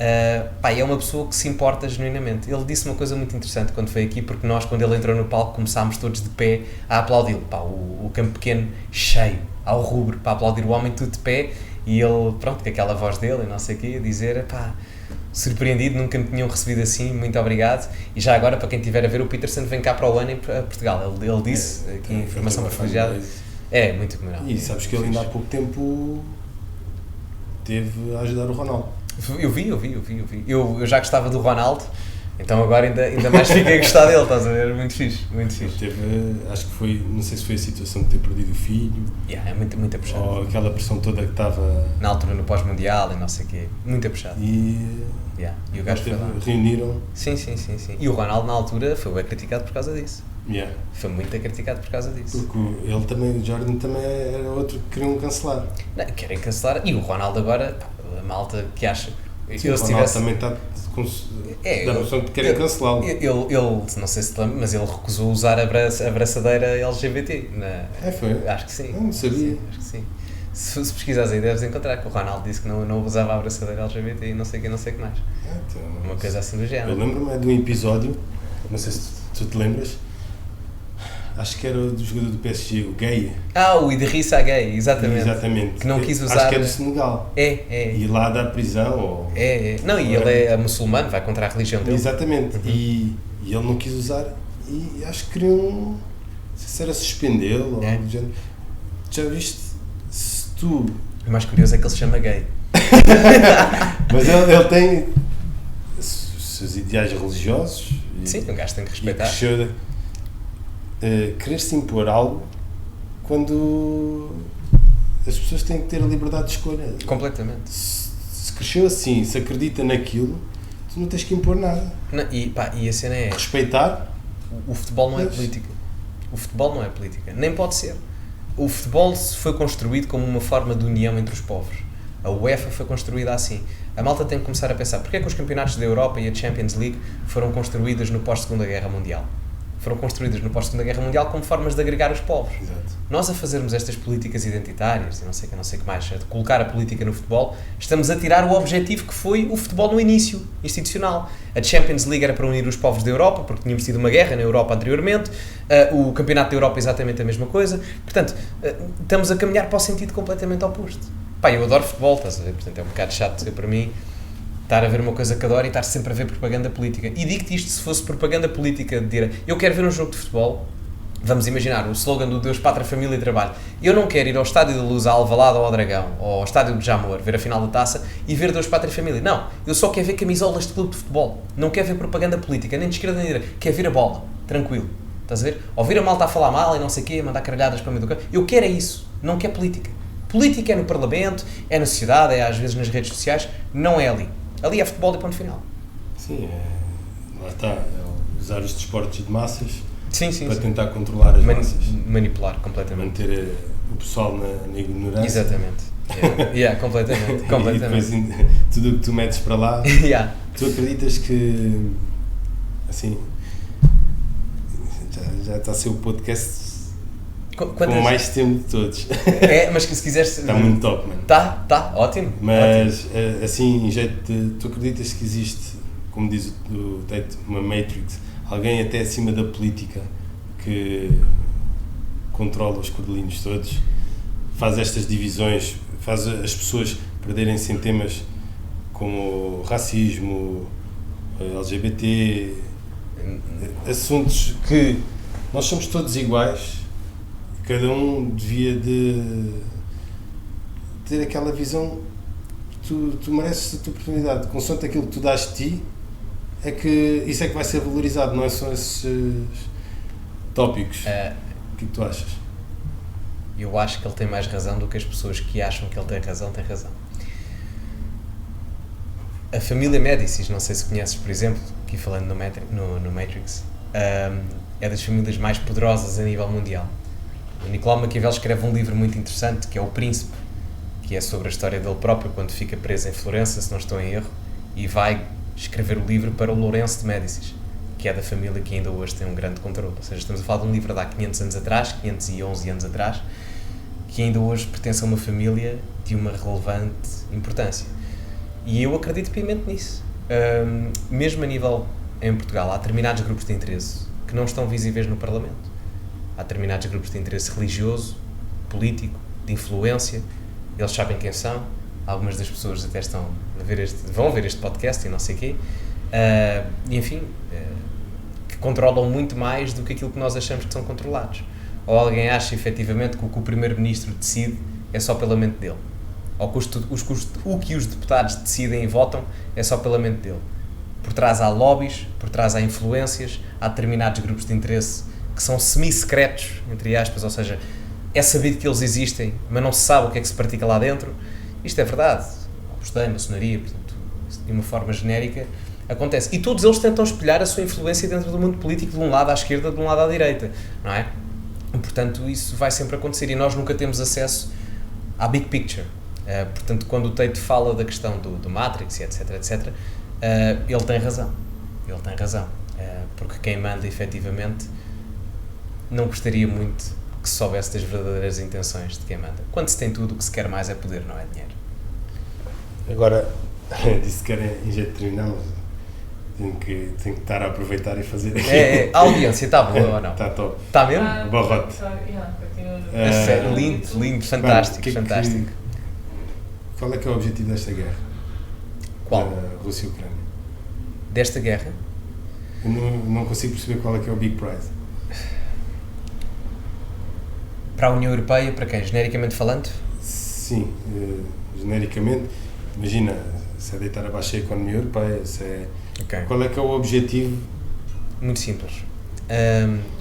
É uma pessoa que se importa genuinamente. Ele disse uma coisa muito interessante quando foi aqui, porque nós, quando ele entrou no palco, começámos todos de pé a aplaudi-lo. O campo pequeno cheio, ao rubro, para aplaudir o homem, tudo de pé, e ele, pronto, com aquela voz dele e não sei o quê, a dizer, surpreendido, nunca me tinham recebido assim, muito obrigado. E já agora, para quem estiver a ver, o Peterson vem cá para o ano em Portugal. Ele disse, aqui informação privilegiada. É, muito comunal. E sabes que ele ainda há pouco tempo teve a ajudar o Ronaldo. Eu vi. Eu já gostava do Ronaldo, então agora ainda mais fiquei a gostar dele, estás a ver? Muito fixe. Acho que foi, não sei se foi a situação de ter perdido o filho. É muito puxado. Ou aquela pressão toda que estava... Na altura, no pós-mundial e não sei o quê. Muito puxado. E o gajo foi lá. Reuniram. Sim. E o Ronaldo, na altura, foi bem criticado por causa disso. Foi muito criticado por causa disso. Porque o Jordan também era outro que queriam cancelar. Não, querem cancelar. E o Ronaldo agora, a malta que acha... Sim, o Ronaldo também está da noção que querem cancelá-lo. Ele, não sei se te lembro, mas ele recusou usar a abraçadeira LGBT. Foi? Acho que sim. Não sabia. Acho que sim. Se pesquisares aí, deves encontrar que o Ronaldo disse que não usava a abraçadeira LGBT e não sei o que mais. Então, uma coisa assim do género. Eu lembro-me de um episódio, não sei se tu te lembras, acho que era do jogador do PSG, o Gay. O Idrissa Gay, exatamente. Que não quis usar... Acho que é do Senegal. E lá da prisão. Ou... Não, e ele é muçulmano, vai contra a religião dele. Exatamente. E ele não quis usar e acho que queriam, não sei se era suspendê-lo ou algo do género. Já viste, se tu... O mais curioso é que ele se chama Gay. Mas ele tem os seus ideais religiosos. Sim, um gajo tem que respeitar. Querer-se impor algo quando as pessoas têm que ter a liberdade de escolha. Completamente. Se cresceu assim, se acredita naquilo, tu não tens que impor nada. E a cena é... Respeitar. O futebol não é política. O futebol não é política. Nem pode ser. O futebol foi construído como uma forma de união entre os povos. A UEFA foi construída assim. A malta tem que começar a pensar, porque é que os campeonatos da Europa e a Champions League foram construídas no pós-Segunda Guerra Mundial? Foram construídas no pós-Segunda Guerra Mundial como formas de agregar os povos. Exato. Nós a fazermos estas políticas identitárias e não sei o que mais, a colocar a política no futebol, estamos a tirar o objetivo que foi o futebol no início, institucional. A Champions League era para unir os povos da Europa, porque tínhamos tido uma guerra na Europa anteriormente, o Campeonato da Europa é exatamente a mesma coisa, portanto, estamos a caminhar para o sentido completamente oposto. Eu adoro futebol, estás a ver? Portanto, é um bocado chato dizer para mim, estar a ver uma coisa que adoro e estar sempre a ver propaganda política. E digo-te isto, se fosse propaganda política de direita, eu quero ver um jogo de futebol, vamos imaginar o slogan do Deus, Pátria, Família e Trabalho. Eu não quero ir ao Estádio da Luz, à Alvalade ou ao Dragão, ou ao Estádio de Jamor, ver a final da taça e ver Deus, Pátria e Família. Não, eu só quero ver camisolas de clube de futebol. Não quero ver propaganda política, nem de esquerda nem de direita. Quero ver a bola, tranquilo. Estás a ver? Ouvir a malta a falar mal e não sei o quê, mandar caralhadas para o meio do campo. Eu quero é isso, não quero política. Política é no Parlamento, é na sociedade, é às vezes nas redes sociais, não é ali. Ali é futebol e ponto final. Sim, lá está, usar os desportos de massas para sim. tentar controlar as massas. Manipular completamente. Manter o pessoal na ignorância. Exatamente. Completamente. E depois tudo o que tu metes para lá, tu acreditas que, assim, já está a ser o podcast com mais tempo de todos. Mas que se quiseres... Está muito top, mano. Tá, ótimo. Mas, ótimo. Assim, em jeito de... Tu acreditas que existe, como diz o Tate, uma Matrix, alguém até acima da política que controla os cordelinhos todos, faz estas divisões, faz as pessoas perderem-se em temas como racismo, LGBT, assuntos que nós somos todos iguais, cada um devia de ter aquela visão, tu mereces a tua oportunidade, consoante aquilo que tu dás de ti, é que isso é que vai ser valorizado, não é só esses tópicos. O que é que tu achas? Eu acho que ele tem mais razão do que as pessoas que acham que ele tem razão, têm razão. A família Médicis, não sei se conheces, por exemplo, aqui falando no Matrix, é das famílias mais poderosas a nível mundial. O Nicolau Maquiavel escreve um livro muito interessante, que é O Príncipe, que é sobre a história dele próprio, quando fica preso em Florença, se não estou em erro, e vai escrever o livro para o Lourenço de Médicis, que é da família que ainda hoje tem um grande controle. Ou seja, estamos a falar de um livro de há 500 anos atrás, 511 anos atrás, que ainda hoje pertence a uma família de uma relevante importância. E eu acredito piamente nisso. Mesmo a nível, em Portugal, há determinados grupos de interesse que não estão visíveis no Parlamento. Há determinados grupos de interesse religioso, político, de influência, eles sabem quem são, algumas das pessoas até vão ver este podcast e não sei o quê, e enfim, que controlam muito mais do que aquilo que nós achamos que são controlados. Ou alguém acha efetivamente que o que o Primeiro-Ministro decide é só pela mente dele, ou que o que os deputados decidem e votam é só pela mente dele. Por trás há lobbies, por trás há influências, há determinados grupos de interesse que são semi-secretos, entre aspas, ou seja, é sabido que eles existem, mas não se sabe o que é que se pratica lá dentro. Isto é verdade. Apostei, maçonaria, portanto, de uma forma genérica, acontece. E todos eles tentam espelhar a sua influência dentro do mundo político, de um lado à esquerda, de um lado à direita, não é? E, portanto, isso vai sempre acontecer e nós nunca temos acesso à big picture. Portanto, quando o Tate fala da questão do Matrix, etc., ele tem razão. Porque quem manda, efetivamente, não gostaria muito que se soubesse das verdadeiras intenções de quem manda. Quando se tem tudo, o que se quer mais é poder, não é dinheiro. Agora, disse que era em jeito de terminar, mas tenho que estar a aproveitar e fazer aqui. A audiência está boa ou não? Está top. Está mesmo? Barrote. Lindo, fantástico, fantástico. Qual é que é o objetivo desta guerra? Qual? Da Rússia e Ucrânia. Desta guerra? Eu não consigo perceber qual é que é o Big Prize. Para a União Europeia, para quem? Genericamente falando? Sim, genericamente. Imagina, se é deitar abaixo a economia europeia, se é... Okay. Qual é que é o objetivo? Muito simples.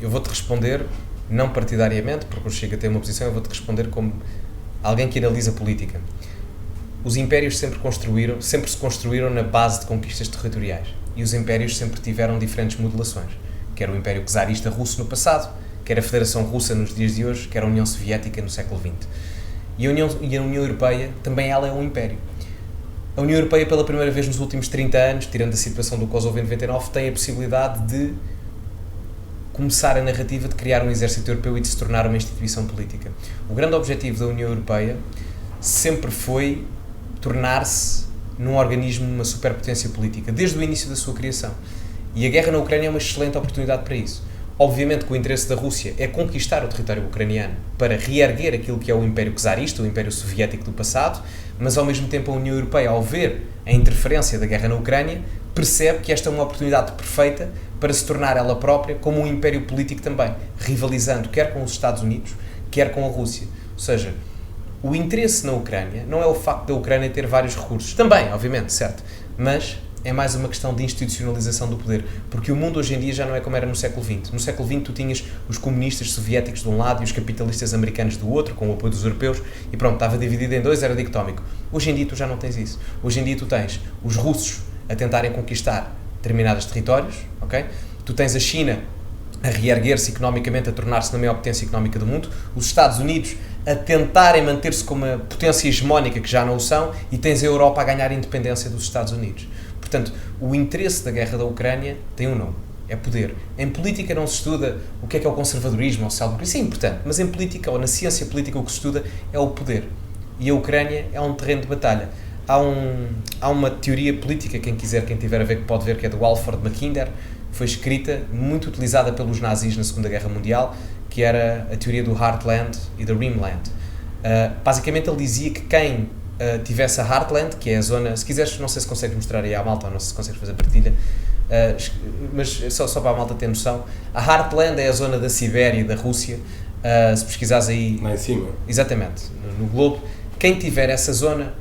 Eu vou-te responder, não partidariamente, porque o Chega tem uma posição, eu vou-te responder como alguém que analisa política. Os impérios sempre se construíram na base de conquistas territoriais. E os impérios sempre tiveram diferentes modelações. Quer o Império Czarista russo no passado, quer a Federação Russa nos dias de hoje, quer a União Soviética no século XX. E a União Europeia, também ela é um império. A União Europeia, pela primeira vez nos últimos 30 anos, tirando a situação do Kosovo em 99, tem a possibilidade de começar a narrativa de criar um exército europeu e de se tornar uma instituição política. O grande objetivo da União Europeia sempre foi tornar-se num organismo, uma superpotência política, desde o início da sua criação. E a guerra na Ucrânia é uma excelente oportunidade para isso. Obviamente que o interesse da Rússia é conquistar o território ucraniano para reerguer aquilo que é o Império Czarista, o Império Soviético do passado, mas ao mesmo tempo a União Europeia, ao ver a interferência da guerra na Ucrânia, percebe que esta é uma oportunidade perfeita para se tornar ela própria como um império político também, rivalizando quer com os Estados Unidos, quer com a Rússia. Ou seja, o interesse na Ucrânia não é o facto da Ucrânia ter vários recursos, também, obviamente, certo, mas é mais uma questão de institucionalização do poder, porque o mundo hoje em dia já não é como era no século XX. No século XX tu tinhas os comunistas soviéticos de um lado e os capitalistas americanos do outro, com o apoio dos europeus, e pronto, estava dividido em dois, era dicotómico. Hoje em dia tu já não tens isso. Hoje em dia tu tens os russos a tentarem conquistar determinados territórios, ok? Tu tens a China a reerguer-se economicamente, a tornar-se na maior potência económica do mundo, os Estados Unidos a tentarem manter-se como uma potência hegemónica, que já não o são, e tens a Europa a ganhar a independência dos Estados Unidos. Portanto, o interesse da guerra da Ucrânia tem um nome, é poder. Em política não se estuda o que é o conservadorismo ou o social-democracia, isso é importante, mas em política ou na ciência política o que se estuda é o poder. E a Ucrânia é um terreno de batalha. Há uma teoria política, quem tiver a ver, que pode ver, que é do Alfred Mackinder, foi escrita, muito utilizada pelos nazis na Segunda Guerra Mundial, que era a teoria do Heartland e do Rimland. Basicamente ele dizia que quem tivesse a Heartland, que é a zona, se quiseres, não sei se consegues mostrar aí à malta, ou não sei se consegues fazer partilha, mas só para a malta ter noção, a Heartland é a zona da Sibéria e da Rússia, se pesquisares aí... Lá em cima. Exatamente, no globo, quem tiver essa zona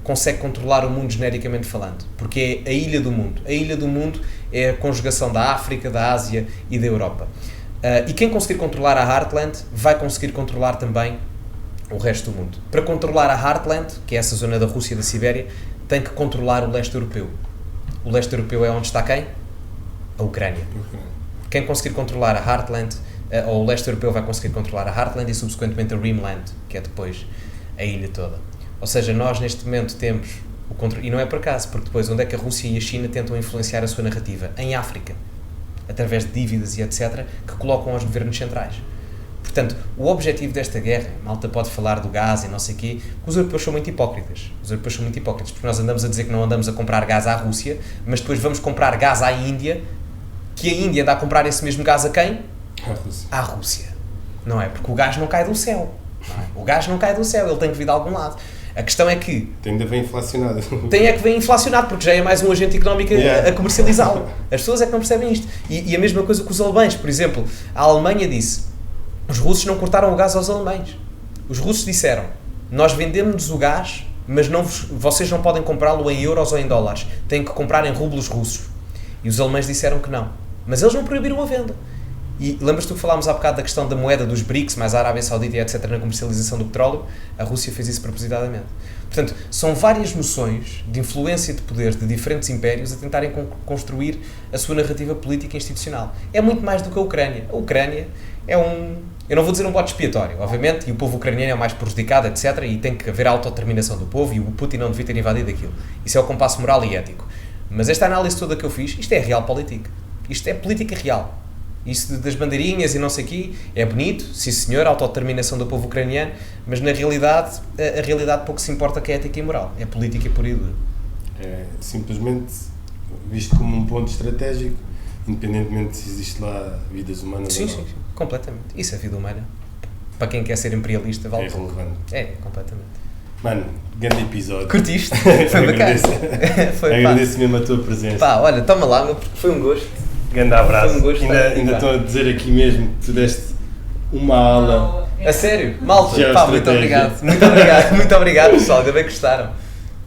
consegue controlar o mundo genericamente falando, porque é a ilha do mundo. A ilha do mundo é a conjugação da África, da Ásia e da Europa. E quem conseguir controlar a Heartland vai conseguir controlar também o resto do mundo. Para controlar a Heartland, que é essa zona da Rússia e da Sibéria, tem que controlar o leste europeu. O leste europeu é onde está quem? A Ucrânia. Quem conseguir controlar a Heartland, ou o leste europeu vai conseguir controlar a Heartland e subsequentemente a Rimland, que é depois a ilha toda. Ou seja, nós neste momento temos o controle, e não é por acaso, porque depois onde é que a Rússia e a China tentam influenciar a sua narrativa? Em África, através de dívidas e etc., que colocam aos governos centrais. Portanto, o objetivo desta guerra, malta pode falar do gás e não sei o quê, que os europeus são muito hipócritas. Os europeus são muito hipócritas, porque nós andamos a dizer que não andamos a comprar gás à Rússia, mas depois vamos comprar gás à Índia, que a Índia anda a comprar esse mesmo gás a quem? À Rússia. Não é? Porque o gás não cai do céu. Não é? O gás não cai do céu, ele tem que vir de algum lado. A questão é que... Tem de vir inflacionado. Tem é que vir inflacionado, porque já é mais um agente económico a comercializá-lo. As pessoas é que não percebem isto. E a mesma coisa com os alemães. Por exemplo, a Alemanha disse, os russos não cortaram o gás aos alemães. Os russos disseram, nós vendemos o gás, mas vocês não podem comprá-lo em euros ou em dólares. Têm que comprar em rublos russos. E os alemães disseram que não. Mas eles não proibiram a venda. E lembras-te que falámos há bocado da questão da moeda dos BRICS, mais a Arábia Saudita e etc. na comercialização do petróleo? A Rússia fez isso propositadamente. Portanto, são várias noções de influência de poder de diferentes impérios a tentarem construir a sua narrativa política e institucional. É muito mais do que a Ucrânia. A Ucrânia é eu não vou dizer um bote expiatório, obviamente, e o povo ucraniano é o mais prejudicado, etc. E tem que haver autodeterminação do povo e o Putin não devia ter invadido aquilo. Isso é o compasso moral e ético. Mas esta análise toda que eu fiz, isto é realpolitik. Isto é política real. Isso das bandeirinhas e não sei o quê, é bonito, sim senhor, a autodeterminação do povo ucraniano, mas na realidade, a realidade pouco se importa que é ética e moral, é política pura e dura. É simplesmente visto como um ponto estratégico, independentemente se existe lá vidas humanas ou não. Sim, completamente. Isso é vida humana. Para quem quer ser imperialista, vale tudo. É, completamente. Mano, grande episódio. Curtiste? Foi bacana. Agradeço mesmo a tua presença. Pá, olha, toma lá, porque foi um gosto. Grande abraço. Foi um gosto. Ainda estão a dizer aqui mesmo que tu deste uma aula. A sério? Malta, pá, muito obrigado. Muito obrigado, pessoal. Ainda bem que gostaram.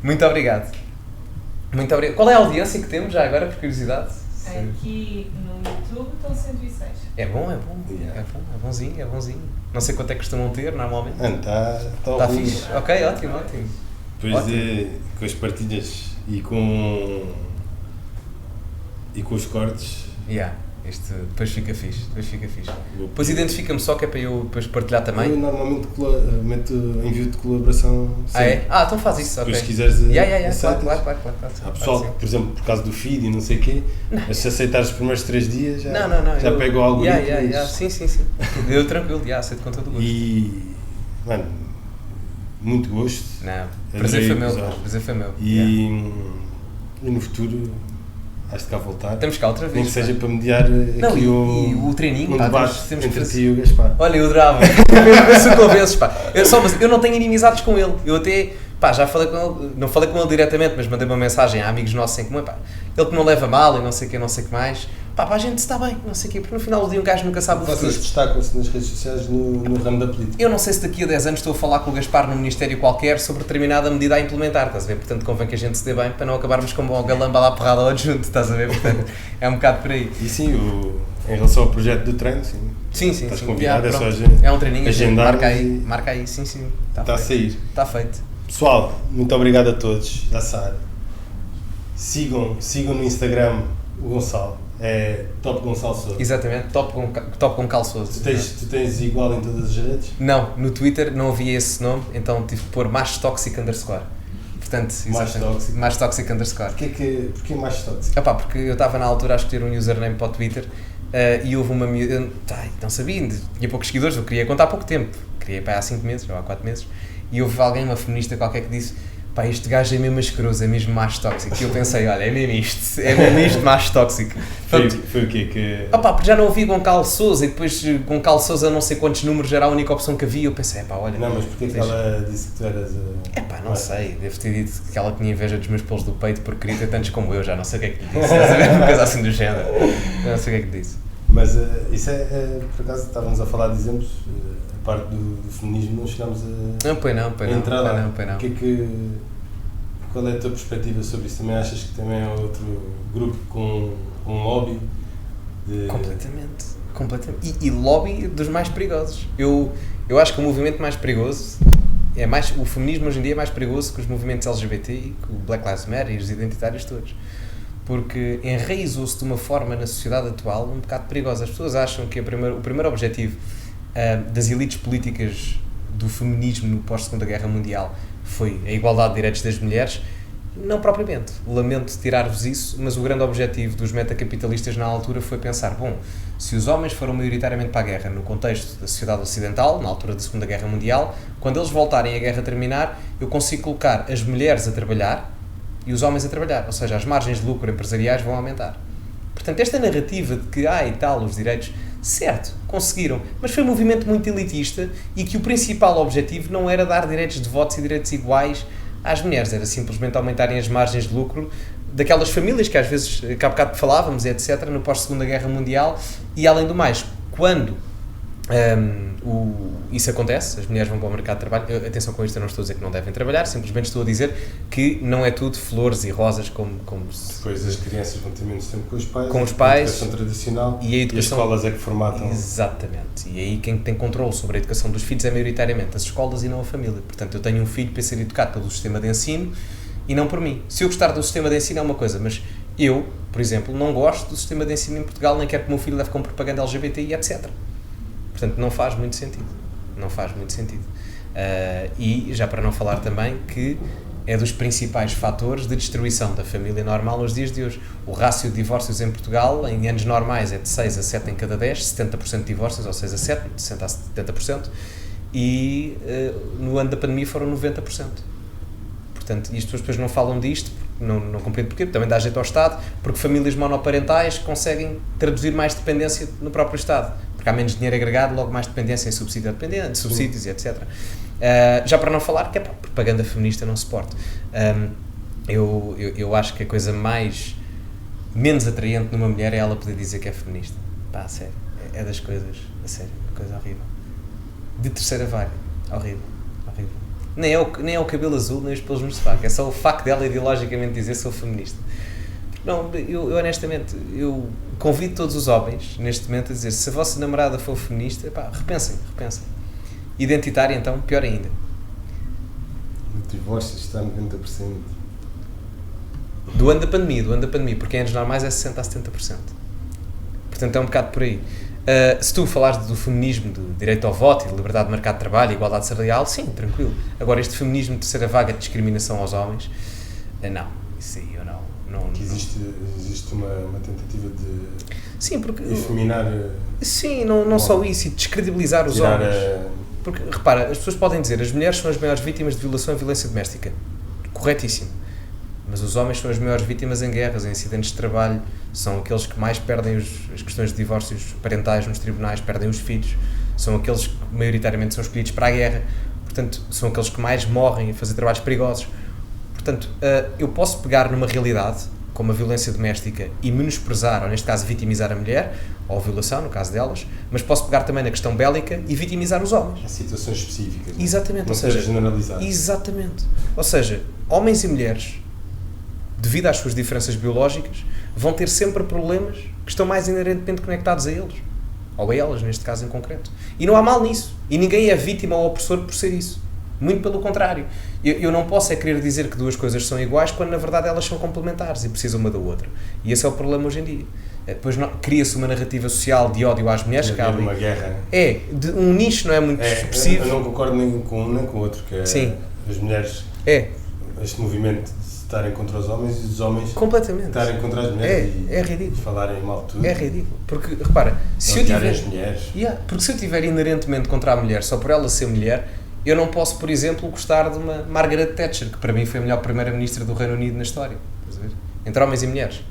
Muito obrigado. Qual é a audiência que temos já agora, por curiosidade? Aqui no YouTube estão 106. É bom. Yeah. É bonzinho. Não sei quanto é que costumam ter, normalmente. Está fixe. Ok, ótimo. Depois com as partilhas e com os cortes. Isto depois fica fixe. Depois identifica-me só, que é para eu depois partilhar também. Eu normalmente envio de colaboração. É? Então faz isso, ok. Se quiseres claro. Há pessoal que, por exemplo, por causa do feed e não sei o quê, mas se aceitares os primeiros 3 dias já pegou algo. Sim. Eu tranquilo, aceito com todo o gosto. E, mano, muito gosto. Prazer foi meu. E no futuro Has de cá voltar. Estamos cá outra vez. Nem que seja para mediar Não, aqui e o treininho, um pá, debate temos entre que ti e o Gaspar. Olha, eu adorava. Eu sou convences, pá. Mas eu não tenho inimizades com ele. Eu até, pá, já falei com ele, não falei com ele diretamente, mas mandei uma mensagem a amigos nossos em comum, pá. Ele que não leva mal e não sei o que, não sei o que mais. Pá, para a gente está bem, não sei o quê, porque no final do dia um gajo nunca sabe o futuro. Vocês destacam-se nas redes sociais no ramo da política. Eu não sei se daqui a 10 anos estou a falar com o Gaspar num ministério qualquer sobre determinada medida a implementar, estás a ver? Portanto, convém que a gente se dê bem para não acabarmos como o galamba lá porrada ao adjunto, estás a ver? Portanto, é um bocado por aí. E sim, em relação ao projeto do treino, sim. Sim. Estás convidado, é só é um treininho, agendar. Marca aí, sim. Está a sair. Está feito. Pessoal, muito obrigado a todos. Já sabe. Sigam no Instagram o Gonçalo. É Top Gonçalo Sousa. Exatamente, top com calçoso. Tu tens igual em todas as redes? Não, no Twitter não havia esse nome, então tive que pôr mais toxic _. Portanto, mais toxic _. Porquê mais tóxico? Porque eu estava na altura a escolher um username para o Twitter e houve uma miúda, não sabia, tinha poucos seguidores, eu queria contar há pouco tempo, queria para há 5 meses ou há 4 meses, e houve alguém, uma feminista qualquer, que disse: pá, este gajo é mesmo asqueroso, é mesmo mais tóxico. E eu pensei, olha, é mesmo isto mais tóxico. Foi o quê? Porque já não ouvi Gonçalo Sousa e depois Gonçalo Sousa não sei quantos números era a única opção que havia. Eu pensei, olha... Não, mas porquê que ela disse que tu eras... não sei, devo ter dito que ela tinha inveja dos meus pelos do peito porque queria ter tantos como eu, já não sei o que é que lhe disse. Uma coisa assim do género. Já não sei o que é que lhe disse. Mas isso por acaso, estávamos a falar de exemplos, a parte do feminismo, não chegámos a... Pois não. Qual é a tua perspectiva sobre isso? Também achas que também é outro grupo com um lobby? Completamente. E lobby dos mais perigosos. Eu acho que o movimento mais perigoso o feminismo hoje em dia é mais perigoso que os movimentos LGBT e que o Black Lives Matter e os identitários todos. Porque enraizou-se de uma forma na sociedade atual um bocado perigosa. As pessoas acham que o primeiro objetivo das elites políticas do feminismo no pós-Segunda Guerra Mundial foi a igualdade de direitos das mulheres. Não propriamente. Lamento tirar-vos isso, mas o grande objetivo dos metacapitalistas na altura foi pensar, se os homens foram maioritariamente para a guerra no contexto da sociedade ocidental, na altura da Segunda Guerra Mundial, quando eles voltarem a guerra terminar, eu consigo colocar as mulheres a trabalhar e os homens a trabalhar, ou seja, as margens de lucro empresariais vão aumentar. Portanto, esta narrativa de que, os direitos, certo, conseguiram, mas foi um movimento muito elitista e que o principal objetivo não era dar direitos de votos e direitos iguais às mulheres, era simplesmente aumentarem as margens de lucro daquelas famílias que às vezes, que há bocado falávamos, etc., no pós-Segunda Guerra Mundial. E além do mais, quando isso acontece, as mulheres vão para o mercado de trabalho, atenção com isto, eu não estou a dizer que não devem trabalhar, simplesmente estou a dizer que não é tudo flores e rosas como depois as crianças vão ter menos tempo com os pais, a educação tradicional e as escolas é que formatam. Exatamente, e aí quem tem controle sobre a educação dos filhos é maioritariamente as escolas e não a família. Portanto, eu tenho um filho para ser educado pelo sistema de ensino e não por mim. Se eu gostar do sistema de ensino é uma coisa, mas eu, por exemplo, não gosto do sistema de ensino em Portugal, nem quero que o meu filho leve com propaganda LGBT e etc. Portanto, não faz muito sentido. E já para não falar também que é dos principais fatores de destruição da família normal nos dias de hoje. O rácio de divórcios em Portugal, em anos normais, é de 6 a 7 em cada 10, 70% de divórcios, ou 6 a 7, de 60% a 70%, e no ano da pandemia foram 90%. Portanto, e as pessoas depois não falam disto, não compreendo porquê, também dá jeito ao Estado, porque famílias monoparentais conseguem traduzir mais dependência no próprio Estado, porque há menos dinheiro agregado, logo mais dependência em subsídios e etc. Já para não falar que propaganda feminista não suporto. Eu acho que a coisa menos atraente numa mulher é ela poder dizer que é feminista. A sério, é das coisas, a sério, uma coisa horrível. De terceira vaga, horrível. Nem é o cabelo azul, nem os pelos no sovaco, é só o facto dela ideologicamente dizer sou feminista. Não, eu honestamente, eu convido todos os homens, neste momento, a dizer, se a vossa namorada for feminista, repensem. Identitária, então, pior ainda. O divórcio está a 90%. Do ano da pandemia, porque em anos normais é 60% a 70%. Portanto, é um bocado por aí. Se tu falares do feminismo, de direito ao voto, de liberdade de mercado de trabalho, igualdade salarial, sim, tranquilo. Agora, este feminismo de terceira vaga de discriminação aos homens, não, isso aí eu não. Existe uma tentativa de sim, porque efeminar. Sim, não só isso, e descredibilizar os homens. Porque, repara, as pessoas podem dizer as mulheres são as maiores vítimas de violação e violência doméstica. Corretíssimo. Mas os homens são as maiores vítimas em guerras, em acidentes de trabalho, são aqueles que mais perdem as questões de divórcios parentais nos tribunais, perdem os filhos, são aqueles que maioritariamente são escolhidos para a guerra, portanto, são aqueles que mais morrem a fazer trabalhos perigosos. Portanto, eu posso pegar numa realidade, como a violência doméstica, e menosprezar, ou neste caso vitimizar a mulher, ou a violação, no caso delas, mas posso pegar também na questão bélica e vitimizar os homens. Em situações específicas. Exatamente, Não ou seja, generalizar. exatamente. Ou seja, homens e mulheres, devido às suas diferenças biológicas, vão ter sempre problemas que estão mais inerentemente conectados a eles, ou a elas, neste caso em concreto. E não há mal nisso. E ninguém é vítima ou opressor por ser isso. Muito pelo contrário. Eu não posso querer dizer que duas coisas são iguais quando na verdade elas são complementares e precisam uma da outra. E esse é o problema hoje em dia. Depois cria-se uma narrativa social de ódio às mulheres. Que há uma guerra. De um nicho, não é muito expressivo. Eu não concordo nem com um nem com o outro, que é Sim. As mulheres, este movimento de estarem contra os homens e os homens completamente estarem contra as mulheres é ridículo. E falarem mal de tudo. É ridículo. Porque, repara, se eu tiver... as mulheres. Porque se eu tiver inerentemente contra a mulher, só por ela ser mulher, eu não posso, por exemplo, gostar de uma Margaret Thatcher, que para mim foi a melhor primeira-ministra do Reino Unido na história. Estás a ver? Entre homens e mulheres.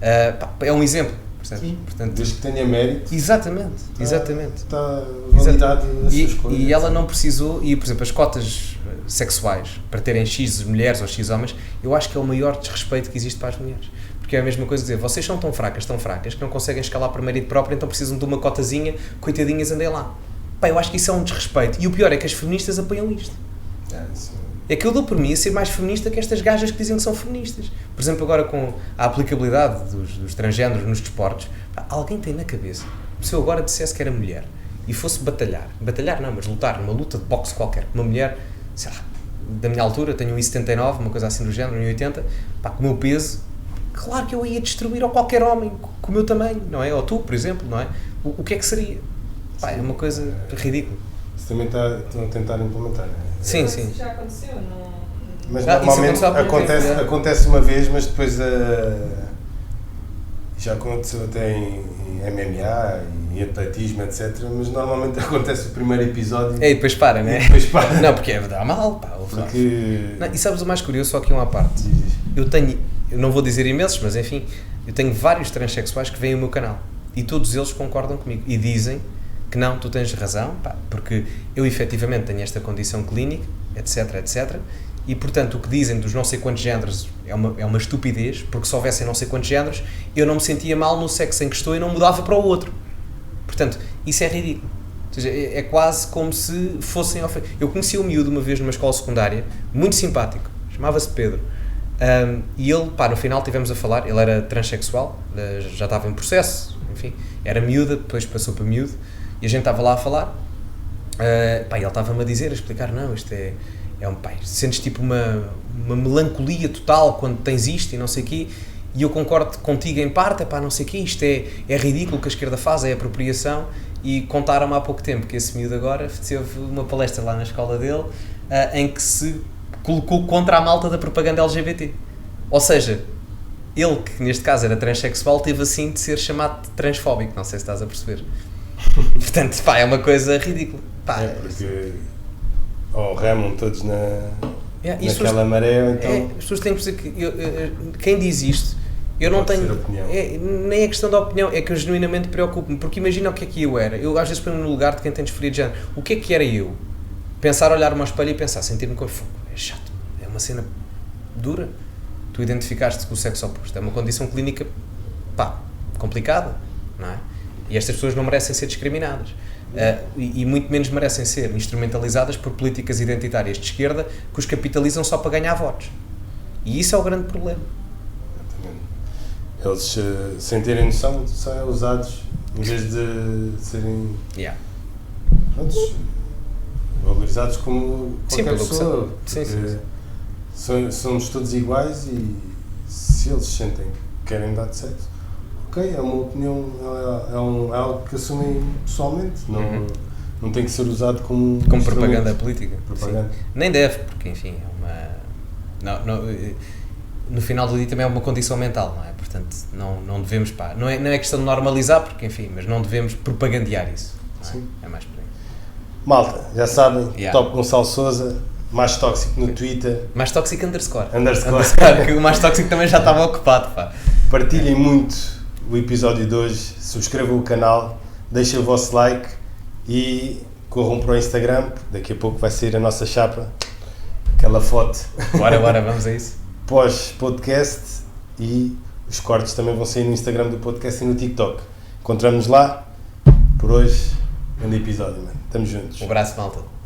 É um exemplo. Sim, portanto, desde que tenha mérito. Exatamente. Está validado a sua escolha. E ela não precisou, e por exemplo, as cotas sexuais para terem X mulheres ou X homens, eu acho que é o maior desrespeito que existe para as mulheres. Porque é a mesma coisa dizer, vocês são tão fracas, que não conseguem escalar para marido próprio, então precisam de uma cotazinha, coitadinhas, andem lá. Eu acho que isso é um desrespeito. E o pior é que as feministas apoiam isto. É que eu dou por mim a ser mais feminista que estas gajas que dizem que são feministas. Por exemplo, agora com a aplicabilidade dos transgéneros nos desportos, alguém tem na cabeça, se eu agora dissesse que era mulher e fosse batalhar não, mas lutar numa luta de boxe qualquer, uma mulher, sei lá, da minha altura, tenho 1,79, uma coisa assim do género, 1,80, com o meu peso, claro que eu ia destruir a qualquer homem com o meu tamanho, não é? Ou tu, por exemplo, não é? O que é que seria? É uma coisa ridícula. Isso também estão a tentar implementar, não é? Sim. Isso já aconteceu, não... Mas normalmente acontece uma vez, mas depois já aconteceu até em MMA, em atletismo, etc. Mas normalmente acontece o primeiro episódio e depois para, não é? Não, porque dá mal, Não, e sabes o mais curioso, só aqui uma parte. Eu não vou dizer imensos, mas enfim, eu tenho vários transexuais que vêm ao meu canal e todos eles concordam comigo e dizem que não, tu tens razão, porque eu efetivamente tenho esta condição clínica, etc. E, portanto, o que dizem dos não sei quantos géneros é uma estupidez, porque se houvessem não sei quantos géneros, eu não me sentia mal no sexo em que estou e não mudava para o outro. Portanto, isso é ridículo. Ou seja, é quase como se fossem... Eu conheci um miúdo uma vez numa escola secundária, muito simpático, chamava-se Pedro, e ele, no final tivemos a falar, ele era transexual, já estava em processo, enfim, era miúda, depois passou para miúdo, e a gente estava lá a falar, ele estava-me a dizer, a explicar, não, isto é um pai, sentes tipo uma melancolia total quando tens isto e não sei o quê, e eu concordo contigo em parte, não sei o quê, isto é ridículo o que a esquerda faz, é apropriação, e contaram-me há pouco tempo que esse miúdo agora teve uma palestra lá na escola dele, em que se colocou contra a malta da propaganda LGBT, ou seja, ele que neste caso era transexual teve assim de ser chamado de transfóbico, não sei se estás a perceber. Portanto, é uma coisa ridícula. Porque remam todos naquela maré, então... as pessoas têm que perceber que quem diz isto, eu não tenho... nem é questão da opinião, é que eu genuinamente preocupo-me, porque imagina o que é que eu era. Eu às vezes ponho-me no lugar de quem tem disforia de género. O que é que era eu? Pensar, olhar-me ao espelho e pensar, sentir-me com fogo. É chato, é uma cena dura. Tu identificaste com o sexo oposto. É uma condição clínica, complicada, não é? E estas pessoas não merecem ser discriminadas. E muito menos merecem ser instrumentalizadas por políticas identitárias de esquerda que os capitalizam só para ganhar votos. E isso é o grande problema. Eles, sem terem noção, são usados em vez de serem valorizados como qualquer pessoa. Sim. Somos todos iguais e se eles sentem que querem dar de sexo, ok, é uma opinião, é algo que assumem pessoalmente, não tem que ser usado como propaganda política. Nem deve, porque enfim, no final do dia também é uma condição mental, não é? Portanto, não devemos, não é questão de normalizar, porque enfim, mas não devemos propagandear isso, não é? É mais por aí. Malta, já sabem, Top Gonçalo Sousa, Mais Tóxico no Twitter. Mais tóxico underscore. Que o Mais Tóxico também já estava ocupado, pá. Partilhem muito o episódio de hoje, subscrevam o canal, deixem o vosso like e corram para o Instagram, porque daqui a pouco vai sair a nossa chapa, aquela foto. Bora, vamos a isso. Pós-podcast, e os cortes também vão sair no Instagram do podcast e no TikTok. Encontramos-nos lá. Por hoje, grande episódio, mano. Estamos juntos. Um abraço, malta.